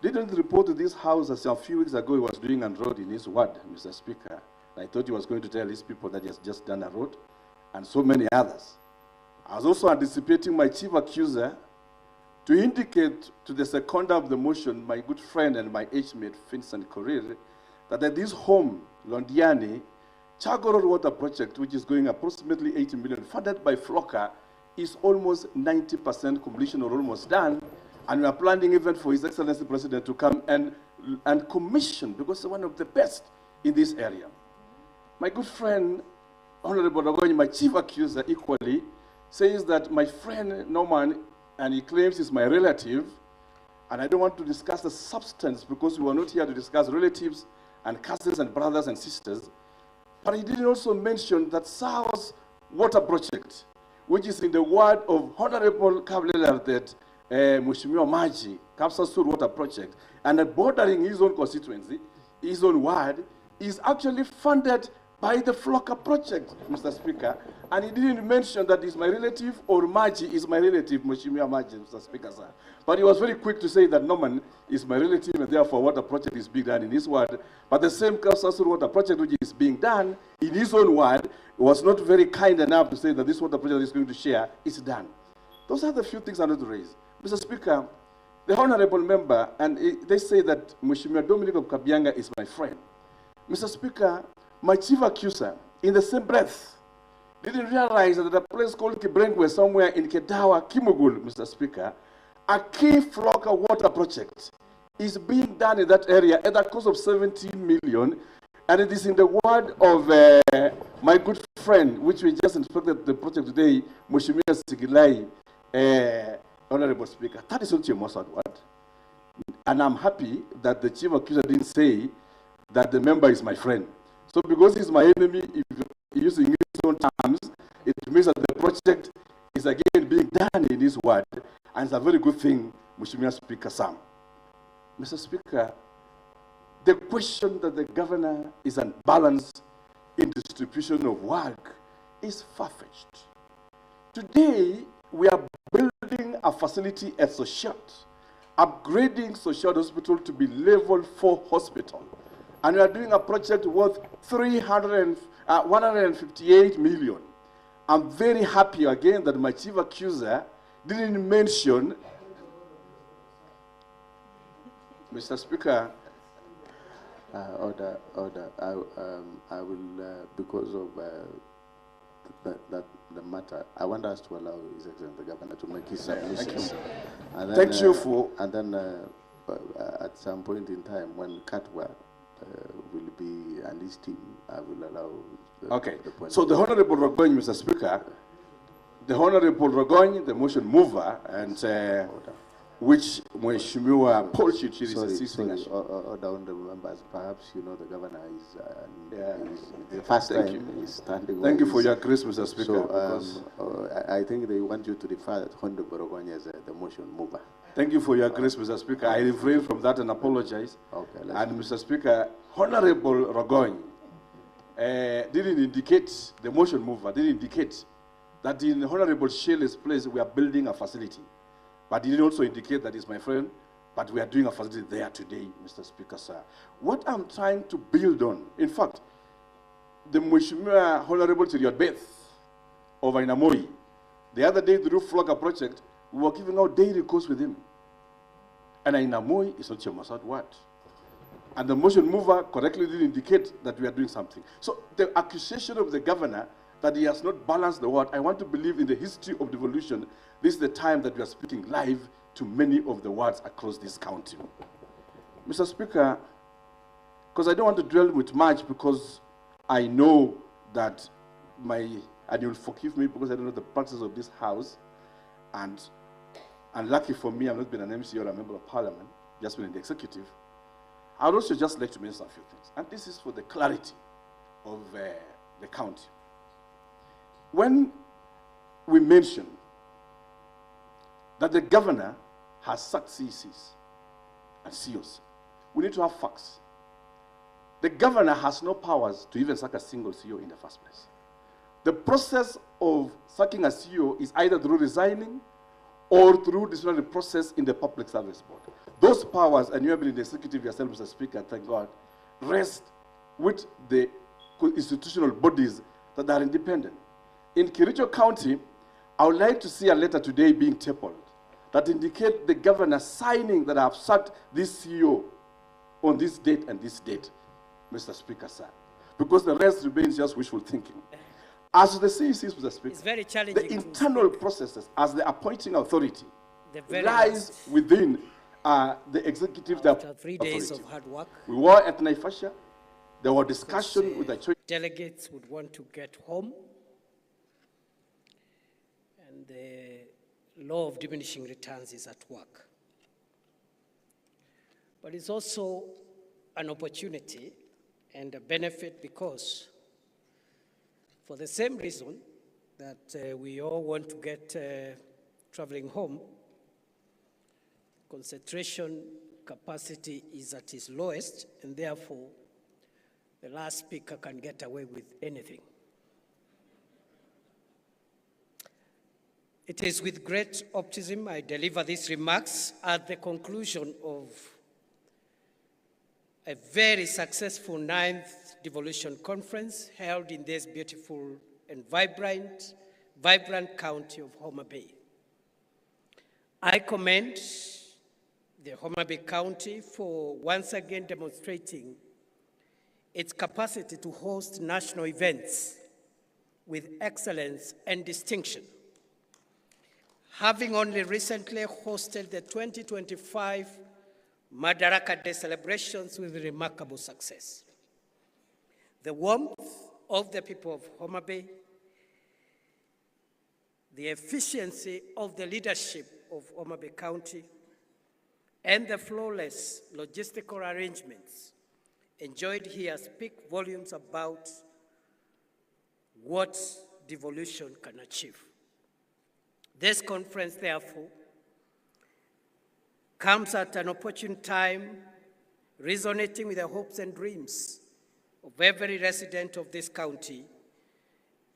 didn't report to this House as a few weeks ago he was doing a road in his ward, Mr. Speaker. I thought he was going to tell his people that he has just done a road, and so many others. I was also anticipating my chief accuser to indicate to the seconder of the motion, my good friend and my age-mate, Vincent Korir, that at this home, Londiani, Chago Road Water Project, which is going approximately 80 million, funded by Flocker, is almost 90% completion or almost done, and we are planning even for His Excellency President to come and commission, because he's one of the best in this area. My good friend, Honorable Rogoin, my chief accuser equally, says that my friend Norman, and he claims he's my relative, and I don't want to discuss the substance because we are not here to discuss relatives and cousins and brothers and sisters, but he didn't also mention that SAWA's water project, which is in the ward of Honorable Kablelardet Mheshimiwa Maji, Kapsasur Water Project, and bordering his own constituency, his own ward, is actually funded by the Flocker project, Mr. Speaker. And he didn't mention that he's my relative or Maji is my relative, Mheshimiwa Maji, Mr. Speaker, sir. But he was very quick to say that Norman is my relative and therefore water project is being done in his ward. But the same Kapsasur Water Project which is being done in his own ward was not very kind enough to say that this water project is going to share is done. Those are the few things I want to raise. Mr. Speaker, the honorable member, and they say that Mheshimiwa Dominic of Kabianga is my friend. Mr. Speaker, my chief accuser, in the same breath, didn't realize that at a place called Kibrengwe, somewhere in Kedawa, Kimugul, Mr. Speaker, a key Flocker water project is being done in that area at a cost of 17 million, and it is in the ward of my good friend, which we just inspected the project today, Mheshimiwa Sigilai, Honorable Speaker. That is not your Mossad word. And I'm happy that the chief accuser didn't say that the member is my friend. So because he's my enemy, if you're using his own terms, it means that the project is again being done in his ward, and it's a very good thing, Mheshimiwa Speaker Sam. Mr. Speaker, the question that the governor is unbalanced in distribution of work is far-fetched. Today, we are building a facility at Soshat, upgrading Soshat Hospital to be level 4 hospital. And we are doing a project worth 158 million. I'm very happy again that my chief accuser didn't mention, Mr. Speaker. Order. I will, because of the matter, I want us to allow His Excellency the Governor to make his submissions. Thank you for. And then at some point in time, when Katwa will be and his team, I will allow the point. So the Honorable Rogoin, Mr. Speaker, the Honorable Rogoin, the motion mover, and which Mheshimiwa Paul Chichiri is assisting us. Honorable members, perhaps you know the governor is the first time he's standing. Thank you for your grace, Mr. Speaker. So I think they want you to refer that Honorable Rogoin as the motion mover. Thank you for your grace, Mr. Speaker. I refrain from that and apologize. Okay, And Mr. Speaker, Honorable Rogoy didn't indicate, the motion mover didn't indicate that in Honorable Shelley's place we are building a facility. But he didn't also indicate that he's my friend, but we are doing a facility there today, Mr. Speaker, sir. What I'm trying to build on, in fact, the Mheshimiwa Honorable Cheriot Beth of Ainamoi, the other day through Flogger project, we were giving out daily course with him. And Ainamoi is not Chemasad word. And the motion mover correctly did indicate that we are doing something. So the accusation of the governor that he has not balanced the word, I want to believe in the history of devolution, this is the time that we are speaking live to many of the wards across this county. Mr. Speaker, because I don't want to dwell with much because I know that and you'll forgive me because I don't know the practices of this house, and lucky for me, I've not been an MC or a member of parliament, just been in the executive. I would also just like to mention a few things, and this is for the clarity of the county. When we mention that the governor has sacked CECs and CEOs, we need to have facts. The governor has no powers to even sack a single CEO in the first place. The process of sacking a CEO is either through resigning or through disciplinary process in the Public Service Board. Those powers, and you have been in the executive yourself, Mr. Speaker, thank God, rest with the institutional bodies that are independent. In Kericho County, I would like to see a letter today being tabled that indicate the governor signing that I have sacked this CEO on this date and this date, Mr. Speaker, sir. Because the rest remains just wishful thinking. As the CECs, Mr. Speaker, it's very challenging. The internal processes as the appointing authority lies within the executive after 3 days of hard work. We were at Naivasha. There were discussions with the church. Delegates would want to get home. And the law of diminishing returns is at work. But it's also an opportunity and a benefit because for the same reason that we all want to get traveling home, concentration capacity is at its lowest, and therefore the last speaker can get away with anything. It is with great optimism I deliver these remarks at the conclusion of a very successful 9th devolution conference held in this beautiful and vibrant county of Homa Bay. I commend the Homa Bay County for once again demonstrating its capacity to host national events with excellence and distinction. Having only recently hosted the 2025 Madaraka Day celebrations with remarkable success. The warmth of the people of Homa Bay, the efficiency of the leadership of Homa Bay County, and the flawless logistical arrangements enjoyed here speak volumes about what devolution can achieve. This conference, therefore, comes at an opportune time, resonating with the hopes and dreams of every resident of this county,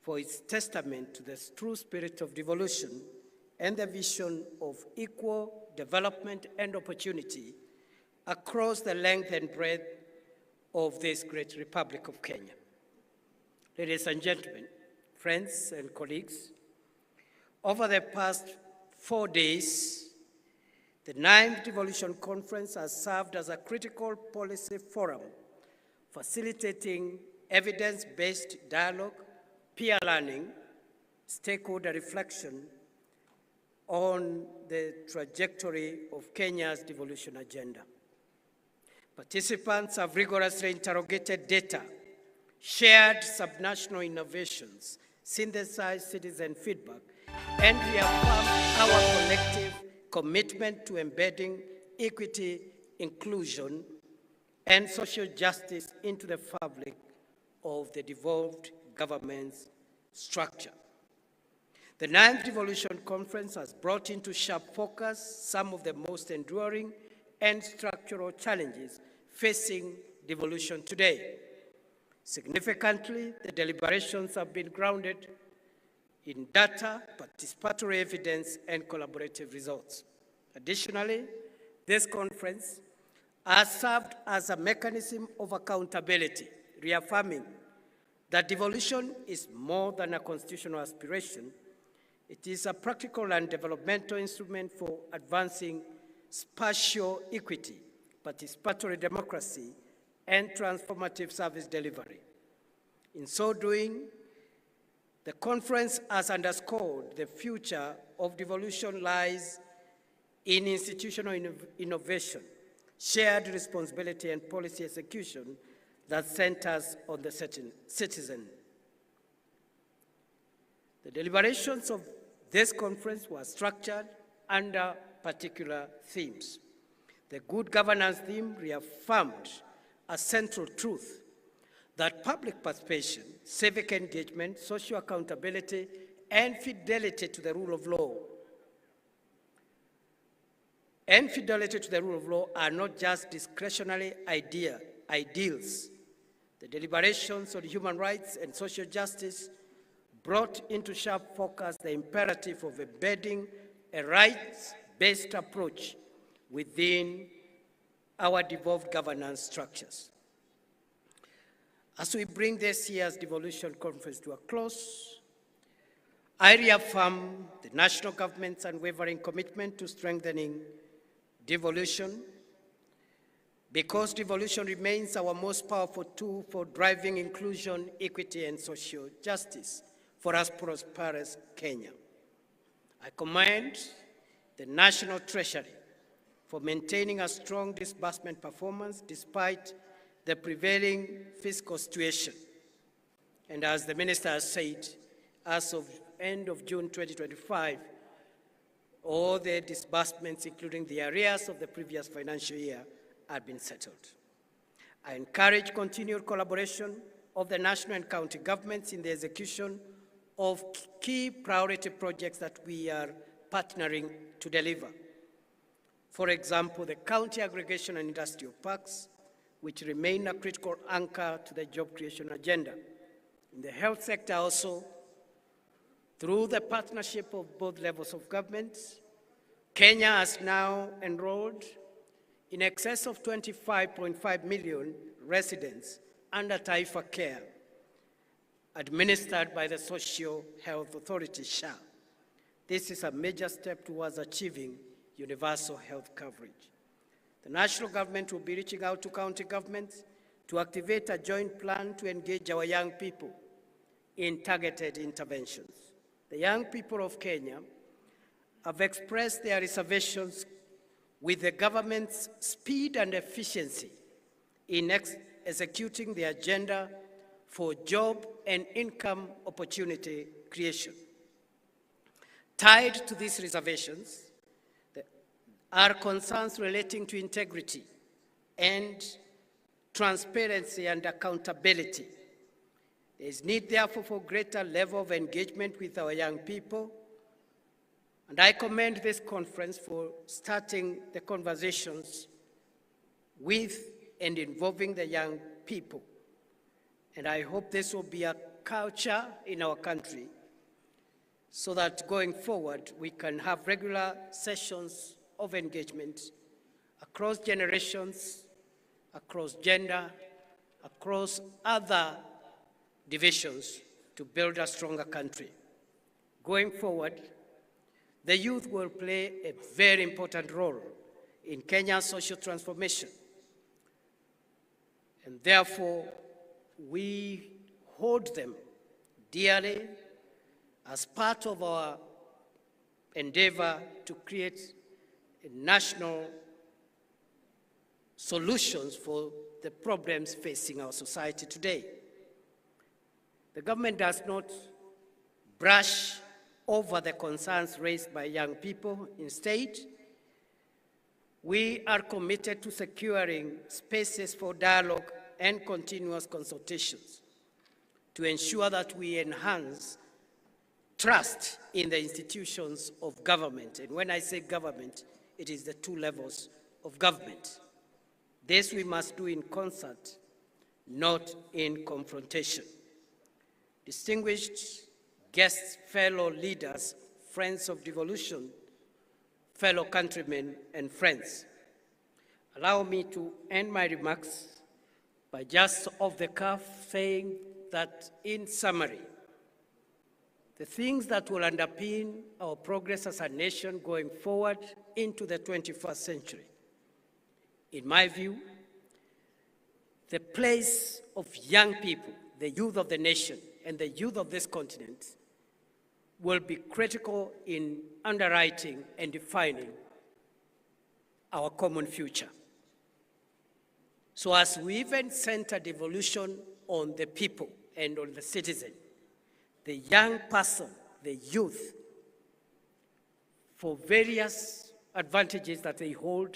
for its testament to the true spirit of devolution and the vision of equal development and opportunity across the length and breadth of this great Republic of Kenya. Ladies and gentlemen, friends and colleagues, over the past 4 days, the 9th Devolution Conference has served as a critical policy forum, facilitating evidence-based dialogue, peer learning, stakeholder reflection on the trajectory of Kenya's devolution agenda. Participants have rigorously interrogated data, shared subnational innovations, synthesized citizen feedback, and reaffirmed our collective commitment to embedding equity, inclusion, and social justice into the fabric of the devolved government's structure. The 9th Devolution Conference has brought into sharp focus some of the most enduring and structural challenges facing devolution today. Significantly, the deliberations have been grounded in data, participatory evidence, and collaborative results. Additionally, this conference has served as a mechanism of accountability, reaffirming that devolution is more than a constitutional aspiration. It is a practical and developmental instrument for advancing spatial equity, participatory democracy, and transformative service delivery. In so doing, the conference has underscored the future of devolution lies in institutional innovation, shared responsibility, and policy execution that centers on the citizen. The deliberations of this conference were structured under particular themes. The good governance theme reaffirmed a central truth that public participation, civic engagement, social accountability, and fidelity to the rule of law are not just discretionary ideals. The deliberations on human rights and social justice brought into sharp focus the imperative of embedding a rights-based approach within our devolved governance structures. As we bring this year's devolution conference to a close, I reaffirm the national government's unwavering commitment to strengthening devolution, because devolution remains our most powerful tool for driving inclusion, equity, and social justice for us prosperous Kenya. I commend the National Treasury for maintaining a strong disbursement performance despite the prevailing fiscal situation. And as the Minister has said, as of end of June 2025, all the disbursements, including the arrears of the previous financial year, have been settled. I encourage continued collaboration of the national and county governments in the execution of key priority projects that we are partnering to deliver. For example, the county aggregation and industrial parks, which remain a critical anchor to the job creation agenda. In the health sector also, through the partnership of both levels of government, Kenya has now enrolled in excess of 25.5 million residents under Taifa Care, administered by the Social Health Authority, SHA. This is a major step towards achieving universal health coverage. The national government will be reaching out to county governments to activate a joint plan to engage our young people in targeted interventions. The young people of Kenya have expressed their reservations with the government's speed and efficiency in executing the agenda for job and income opportunity creation. Tied to these reservations are concerns relating to integrity and transparency and accountability. There is need, therefore, for greater level of engagement with our young people, and I commend this conference for starting the conversations with and involving the young people. And I hope this will be a culture in our country so that going forward we can have regular sessions of engagement across generations, across gender, across other divisions to build a stronger country. Going forward, the youth will play a very important role in Kenya's social transformation. And therefore, we hold them dearly as part of our endeavor to create national solutions for the problems facing our society today. The government does not brush over the concerns raised by young people. Instead, we are committed to securing spaces for dialogue and continuous consultations to ensure that we enhance trust in the institutions of government. And when I say government, it is the two levels of government. This we must do in concert, not in confrontation. Distinguished guests, fellow leaders, friends of devolution, fellow countrymen and friends, allow me to end my remarks by just off the cuff saying that, in summary, the things that will underpin our progress as a nation going forward into the 21st century, in my view, the place of young people, the youth of the nation and the youth of this continent, will be critical in underwriting and defining our common future. So as we even center devolution on the people and on the citizen, the young person, the youth, for various advantages that they hold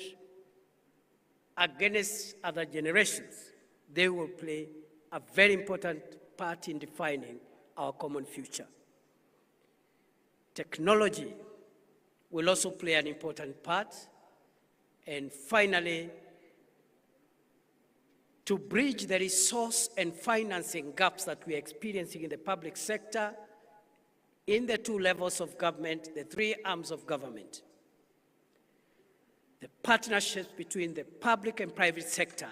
against other generations, they will play a very important part in defining our common future. Technology will also play an important part. And finally, to bridge the resource and financing gaps that we are experiencing in the public sector, in the two levels of government, the three arms of government, the partnerships between the public and private sector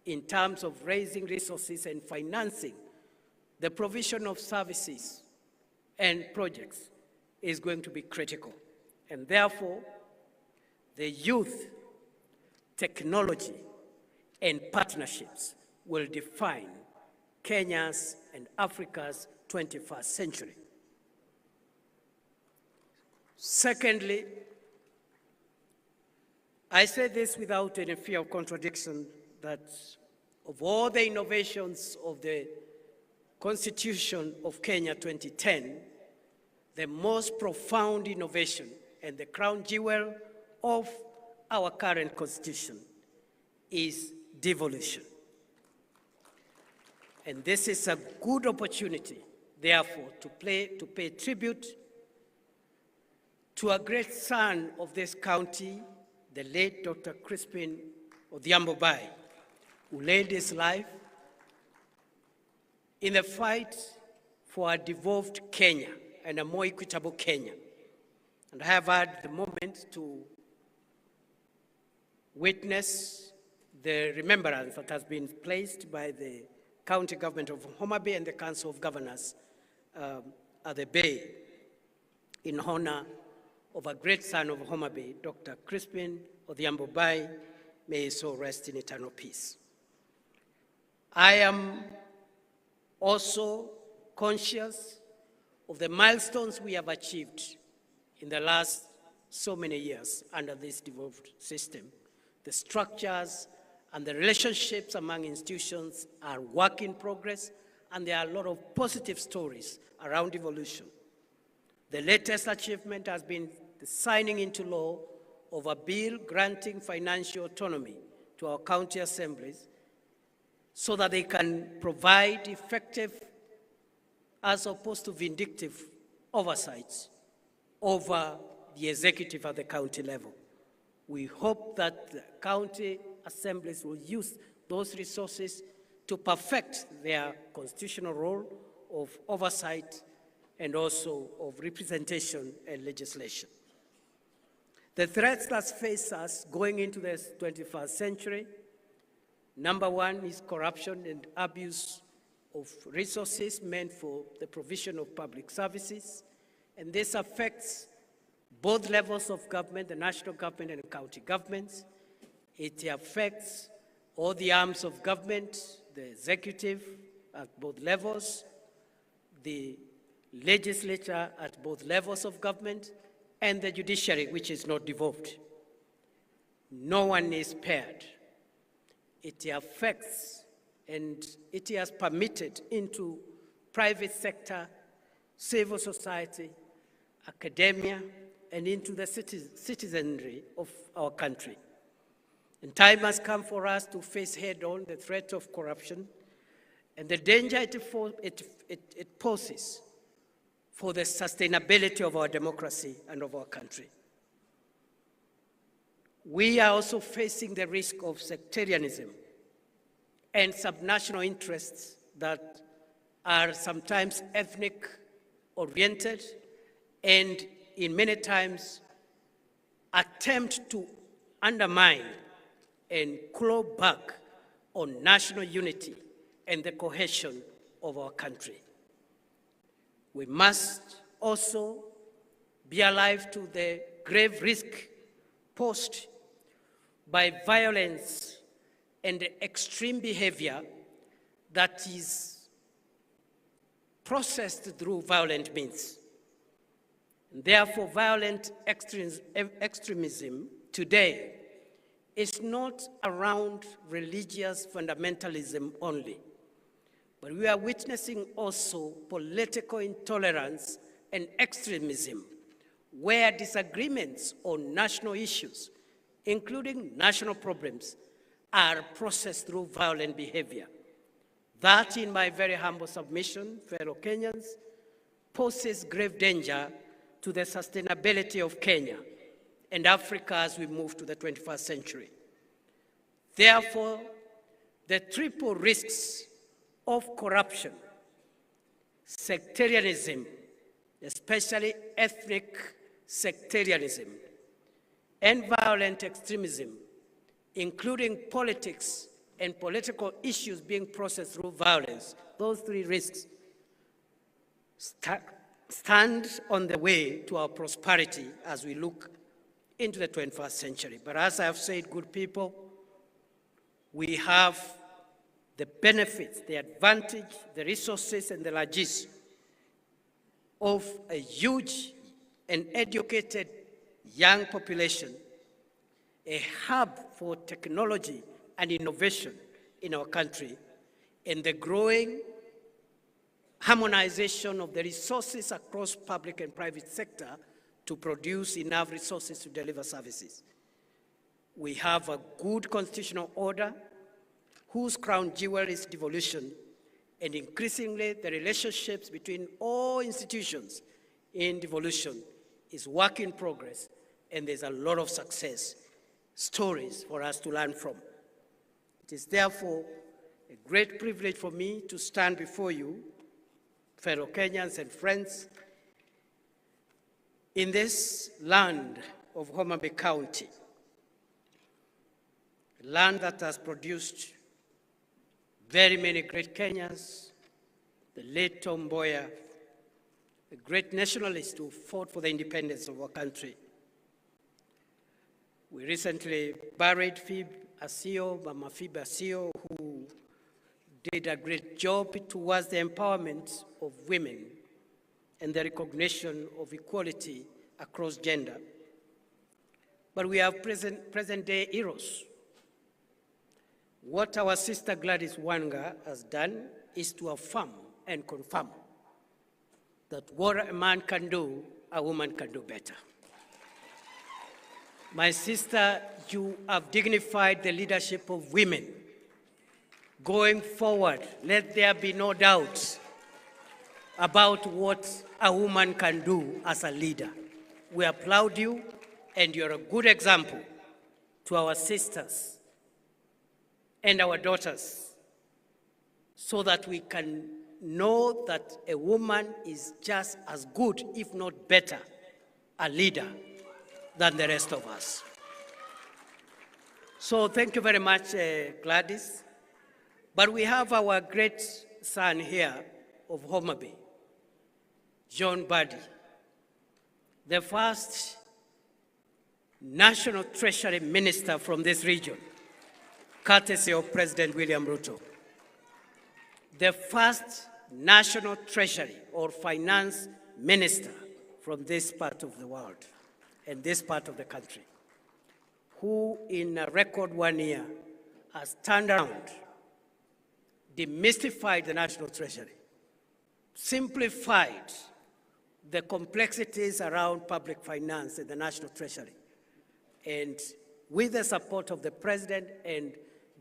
in terms of raising resources and financing the provision of services and projects is going to be critical. And therefore, the youth, technology, and partnerships will define Kenya's and Africa's 21st century. Secondly, I say this without any fear of contradiction, that of all the innovations of the Constitution of Kenya 2010, the most profound innovation and the crown jewel of our current constitution is devolution. And this is a good opportunity, therefore, to pay tribute to a great son of this county, the late Dr. Crispin Odhiambo Bai, who laid his life in the fight for a devolved Kenya and a more equitable Kenya. And I have had the moment to witness the remembrance that has been placed by the county government of Homa Bay and the Council of Governors at the Bay in honor of a great son of Homa Bay, Dr. Crispin Odhiambo Bai. May his soul rest in eternal peace. I am also conscious of the milestones we have achieved in the last so many years under this devolved system. The structures and the relationships among institutions are work in progress, and there are a lot of positive stories around devolution. The latest achievement has been the signing into law of a bill granting financial autonomy to our county assemblies so that they can provide effective as opposed to vindictive oversights over the executive at the county level. We hope that the county assemblies will use those resources to perfect their constitutional role of oversight and also of representation and legislation. The threats that face us going into the 21st century, number one is corruption and abuse of resources meant for the provision of public services, and this affects both levels of government, the national government and the county governments. It affects all the arms of government, the executive at both levels, the legislature at both levels of government, and the judiciary, which is not devolved. No one is spared. It affects and it has permitted into private sector, civil society, academia, and into the citizenry of our country. And time has come for us to face head-on the threat of corruption and the danger it poses for the sustainability of our democracy and of our country. We are also facing the risk of sectarianism and subnational interests that are sometimes ethnic-oriented and in many times attempt to undermine and claw back on national unity and the cohesion of our country. We must also be alive to the grave risk posed by violence and extreme behavior that is processed through violent means. And therefore, violent extremism today is not around religious fundamentalism only, but we are witnessing also political intolerance and extremism, where disagreements on national issues, including national problems, are processed through violent behavior. That, in my very humble submission, fellow Kenyans, poses grave danger to the sustainability of Kenya and Africa as we move to the 21st century. Therefore, the triple risks of corruption, sectarianism, especially ethnic sectarianism, and violent extremism, including politics and political issues being processed through violence, those three risks stand on the way to our prosperity as we look into the 21st century. But as I have said, good people, we have the benefits, the advantage, the resources, and the largesse of a huge and educated young population, a hub for technology and innovation in our country, and the growing harmonization of the resources across public and private sector to produce enough resources to deliver services. We have a good constitutional order whose crown jewel is devolution, and increasingly the relationships between all institutions in devolution is work in progress, and there's a lot of success stories for us to learn from. It is therefore a great privilege for me to stand before you, fellow Kenyans and friends, in this land of Homa Bay County, a land that has produced very many great Kenyans, the late Tom Mboya, a great nationalist who fought for the independence of our country. We recently buried Phoebe Asio, Mama Phoebe Asio, who did a great job towards the empowerment of women and the recognition of equality across gender. But we have present-day heroes. What our sister Gladys Wanga has done is to affirm and confirm that what a man can do, a woman can do better. My sister, you have dignified the leadership of women. Going forward, let there be no doubt about what a woman can do as a leader. We applaud you, and you're a good example to our sisters and our daughters, so that we can know that a woman is just as good, if not better, a leader than the rest of us. So thank you very much, Gladys. But we have our great son here of Homa Bay, John Mbadi, the first National Treasury Minister from this region, courtesy of President William Ruto. The first National Treasury or Finance Minister from this part of the world and this part of the country, who in a record 1 year has turned around, demystified the National Treasury, simplified the complexities around public finance in the National Treasury. And with the support of the President and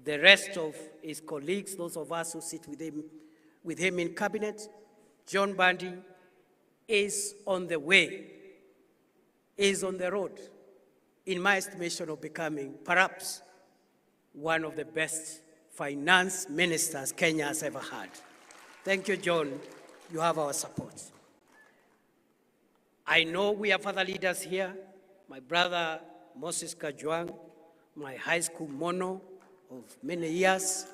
the rest of his colleagues, those of us who sit with him in cabinet, John Mbadi is on the way, is on the road, in my estimation, of becoming perhaps one of the best finance ministers Kenya has ever had. Thank you, John. You have our support. I know we have other leaders here. My brother, Moses Kajwang, my high school mono of many years,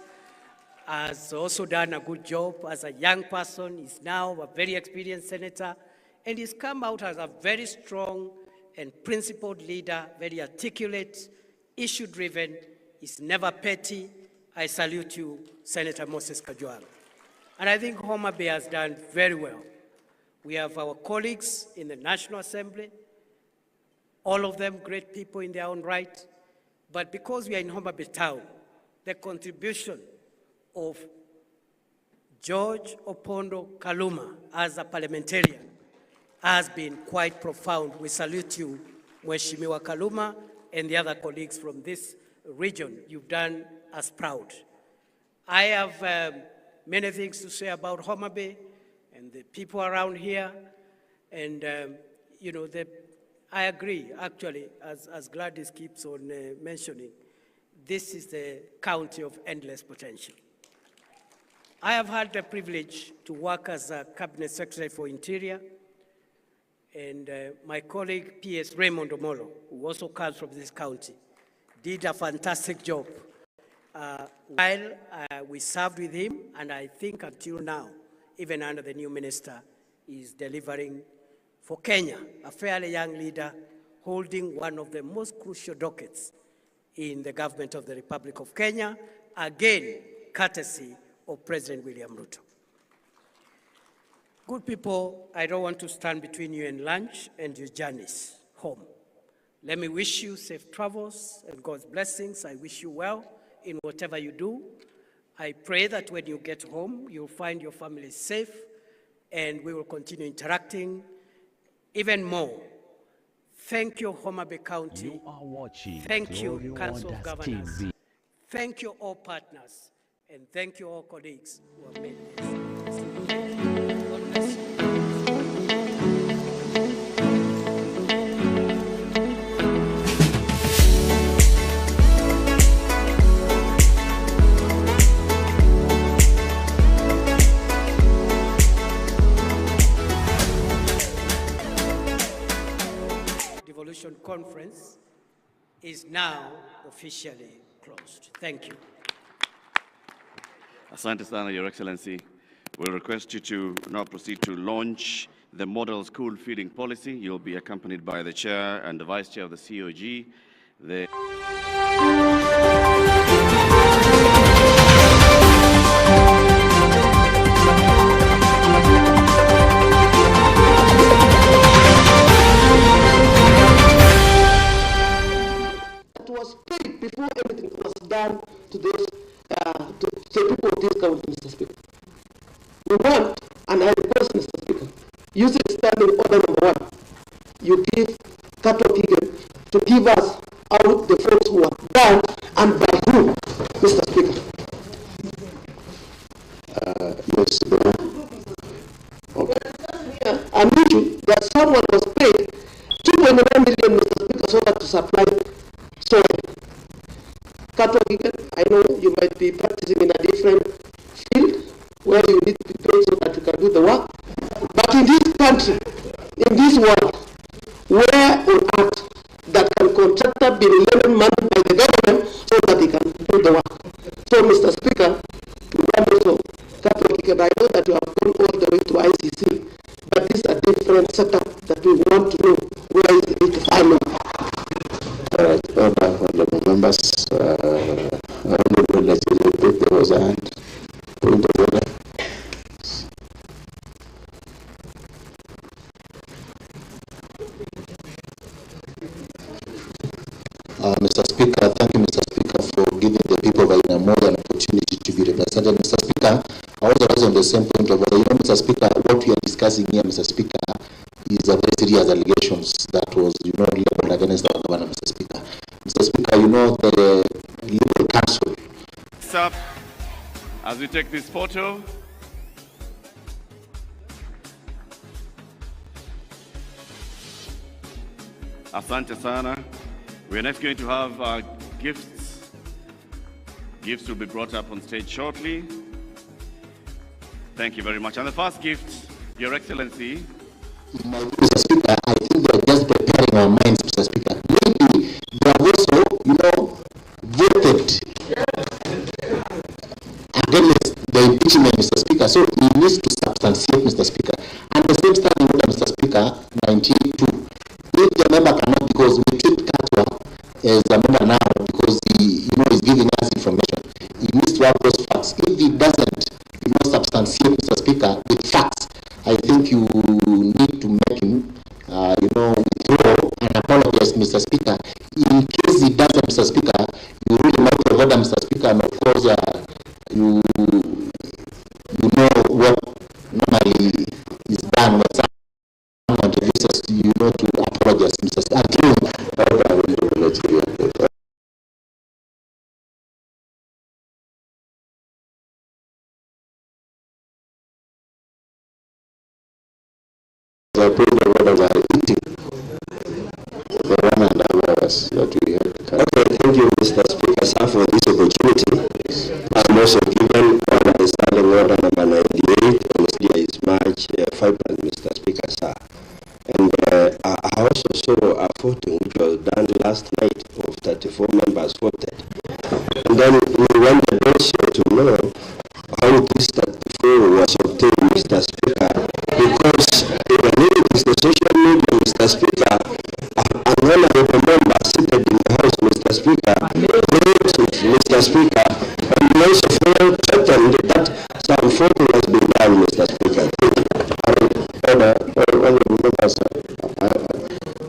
has also done a good job as a young person. He's now a very experienced senator, and he's come out as a very strong and principled leader, very articulate, issue-driven. He's never petty. I salute you, Senator Moses Kajwang. And I think Homa Bay has done very well. We have our colleagues in the National Assembly, all of them great people in their own right. But because we are in Homa Bay town, the contribution of George Opondo Kaluma as a parliamentarian has been quite profound. We salute you, Mheshimiwa Kaluma, and the other colleagues from this region. You've done us proud. I have many things to say about Homa Bay and the people around here. And, you know, I agree, actually, as Gladys keeps on mentioning, this is the county of endless potential. I have had the privilege to work as a Cabinet Secretary for Interior, and my colleague, P.S. Raymond Omolo, who also comes from this county, did a fantastic job while we served with him, and I think until now, even under the new minister, is delivering for Kenya, a fairly young leader holding one of the most crucial dockets in the government of the Republic of Kenya, again, courtesy of President William Ruto. Good people, I don't want to stand between you and lunch and your journeys home. Let me wish you safe travels and God's blessings. I wish you well in whatever you do. I pray that when you get home, you'll find your family safe, and we will continue interacting even more. Thank you, Homa Bay County. You are watching Thank you, Glory Council of Wonders Governors. TV. Thank you, all partners. And thank you, all colleagues who have made this. God bless you. Devolution Conference is now officially closed. Thank you. Asante sana, Your Excellency. We'll request you to now proceed to launch the model school feeding policy. You'll be accompanied by the chair and the vice chair of the COG. It was paid before everything was done to those to the people of this county, Mr. Speaker. We want, and I request, Mr. Speaker, using standing order number 1, you give Kato Kigen to give us out the folks who are done and by whom, Mr. Speaker. Yes, okay. I need you that someone was paid 2.9 million, Mr. Speaker, so that to supply soil. Kato Kigen, I know you might be practicing in a different field where you need to be paid so that you can do the work. But in this country, in this world, where on earth that can contractor be lending money by the government so that they can do the work? So, Mr. Speaker, we want also Kato Kigen, I know that you have gone all the way to ICC, but this is a different setup that we want to know where is the final. all right, honorable members, honorable legislative, there was a hand. Point of order. Mr. Speaker, thank you, Mr. Speaker, for giving the people of Ainamoi an opportunity to be represented. Mr. Speaker, I was also on the same point of order. You know, Mr. Speaker, what we are discussing here, Mr. Speaker, is a very serious allegations that was, leveled against our governor, Mr. Speaker. Mr. Speaker, the legal counsel. Up as we take this photo. Asante sana. We're next going to have gifts. Gifts will be brought up on stage shortly. Thank you very much. And the first gift, Your Excellency. Mr. Speaker, I think they're just preparing our minds, Mr. Speaker. Maybe they have also, voted against the impeachment, Mr. Speaker. So he needs to substantiate, Mr. Speaker. And the same standing order, Mr. Speaker, 92. If the member cannot, because we treat Katwa as a member now, because he, is giving us information. He needs to have those facts. If he doesn't, substantiate, Mr. Speaker, with facts, I think you need to make him, withdraw and apologize, Mr. Speaker. In case he doesn't, Mr. Speaker, you read the matter of order, Mr. Speaker, and of course, you know what normally is done when someone introduces, to apologize, Mr. Speaker. I pray the word of our eating for 1.5 hours that we had. Okay, thank you, Mr. Speaker, sir, for this opportunity. I'm also given order the standing order number 98 on this March 5, Mr. Speaker, sir. And I also saw a voting which was done last night of 34 members voted. And then we wanted also to know how this 34 was obtained, Mr. Speaker, because the social media, Mr. Speaker, and one of the members seated in the House, Mr. Speaker, Mr. Speaker, and we also feel threatened that some voting has been done, Mr. Speaker. Honorable members,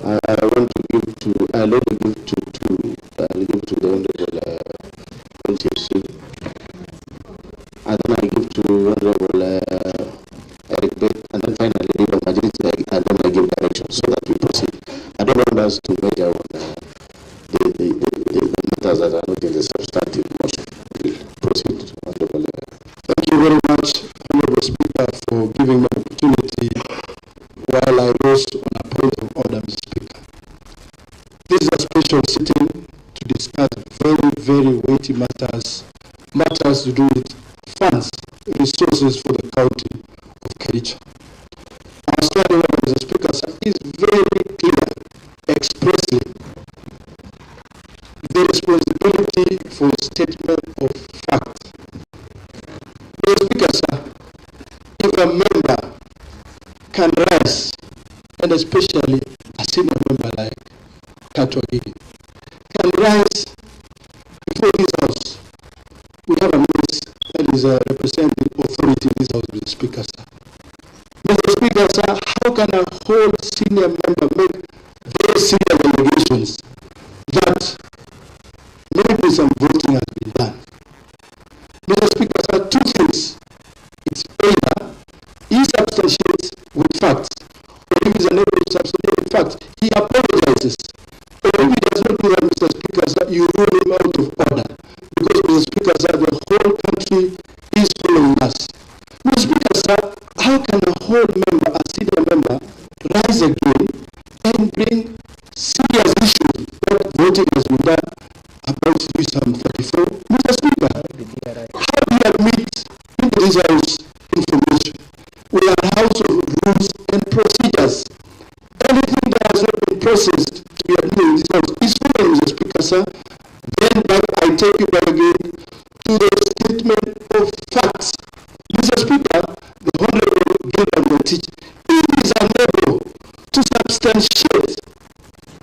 I want to give to, I'd like to give to the Honorable Chief, and then I give to Honorable Eric Beck, and then finally leave on majority, and then I give direction so that we proceed. I don't want us to measure on the matters that are not in the substantive motion. We'll proceed. Honorable. Thank you very much, Honorable Speaker, for giving me the opportunity while I rose on a point of order, Mr. Speaker. This is a special sitting to discuss very, very weighty matters to do with funds, resources for the county of Kericho. Our standing order, Mr. Speaker, is very clear, expressing the responsibility for statement of fact. Mr. Speaker, sir, if a member can rise, and especially a senior member like Katwa Gigi, can rise before this house. We have a minister that is representing authority in this house, Mr. Speaker, sir. Mr. Speaker, sir, how can a whole senior member make very senior allegations that maybe some voting has been done? Mr. Speaker, sir, two things. It's either he substantiates with facts, or if he's unable to substantiate with facts, he apologizes. Or if he does not do that, Mr. Speaker, sir, you rule him out of order. Because, Mr. Speaker, sir, the whole country is following us. Mr. Speaker, sir, how can a whole member, a senior member, rise again and bring serious issues that voting has been done about some 34? Mr. Speaker, how do you admit in this house information? We are a house of rules and procedures. Anything that has not been processed to be admitted in this house is following, Mr. Speaker, sir. Then I take you back again to the statement of facts. Mr. Speaker, the Honorable Gilbert Notich, if he is unable to substantiate,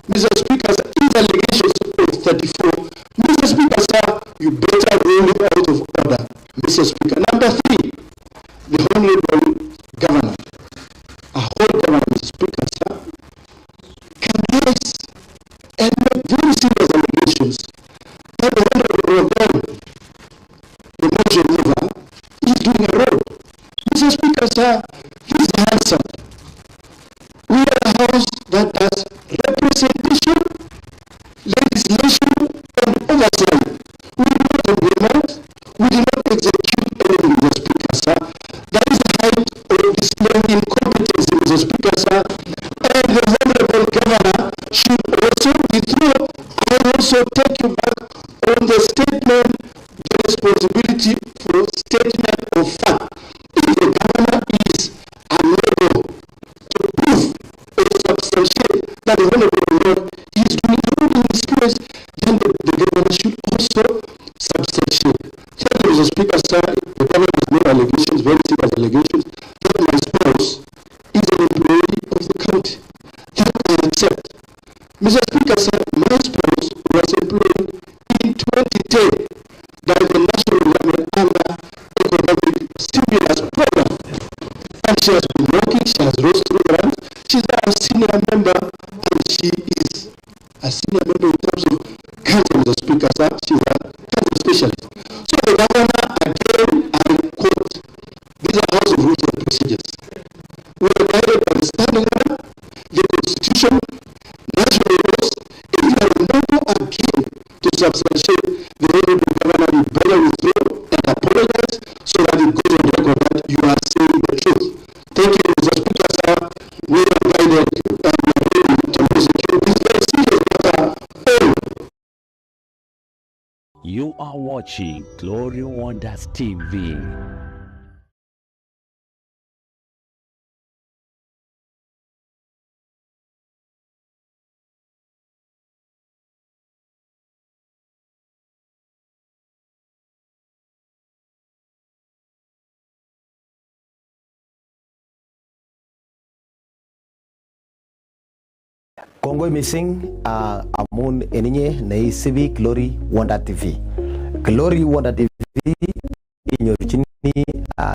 Mr. Speaker, his allegations of 34, Mr. Speaker, sir, you better rule him out of order, Mr. Speaker. Number 3, the Honorable Governor, a whole governor, Mr. Speaker, sir, can rise and make very serious allegations that the Honorable Rogan, the motion mover, is doing a road. Mr. Speaker, sir, this is the answer. We are a house that does representation, legislation, and oversight. We do not implement, we do not execute anything, Mr. Speaker, sir. That is the height of displaying incompetence, Mr. Speaker, sir. And the Honorable Governor should also take you back on the statement, the responsibility for statement of fact. If the governor is unable to prove or substantiate that the Honorable Lord is doing all in his place, then the governor should also substantiate. Thank you, Mr. Speaker, sir. The governor has made allegations, very serious allegations, that my spouse is an employee of the county. That I accept. Mr. Speaker, sir, my spouse was employed in 2010 by the national government under economic stimulus program. And she has been working, she has rose through the ranks. She's now a senior member, and she is a senior member in terms of council, Mr. Speaker, sir. She's a council specialist. So the governor, again, I quote, these are House of Rules and Procedures. We are guided by the standing order, the Constitution, national laws. If you are unable again to substantiate, the Honorable Governor will better withdraw and apologize so that it goes on record that you are saying the truth. Thank you, Mr. Speaker, sir. We are guided and we are ready to prosecute this very serious matter. You are watching Glory Wonders TV. Kongoi missing amun eninye nei Civic Glory Wonder TV. Glory Wonder TV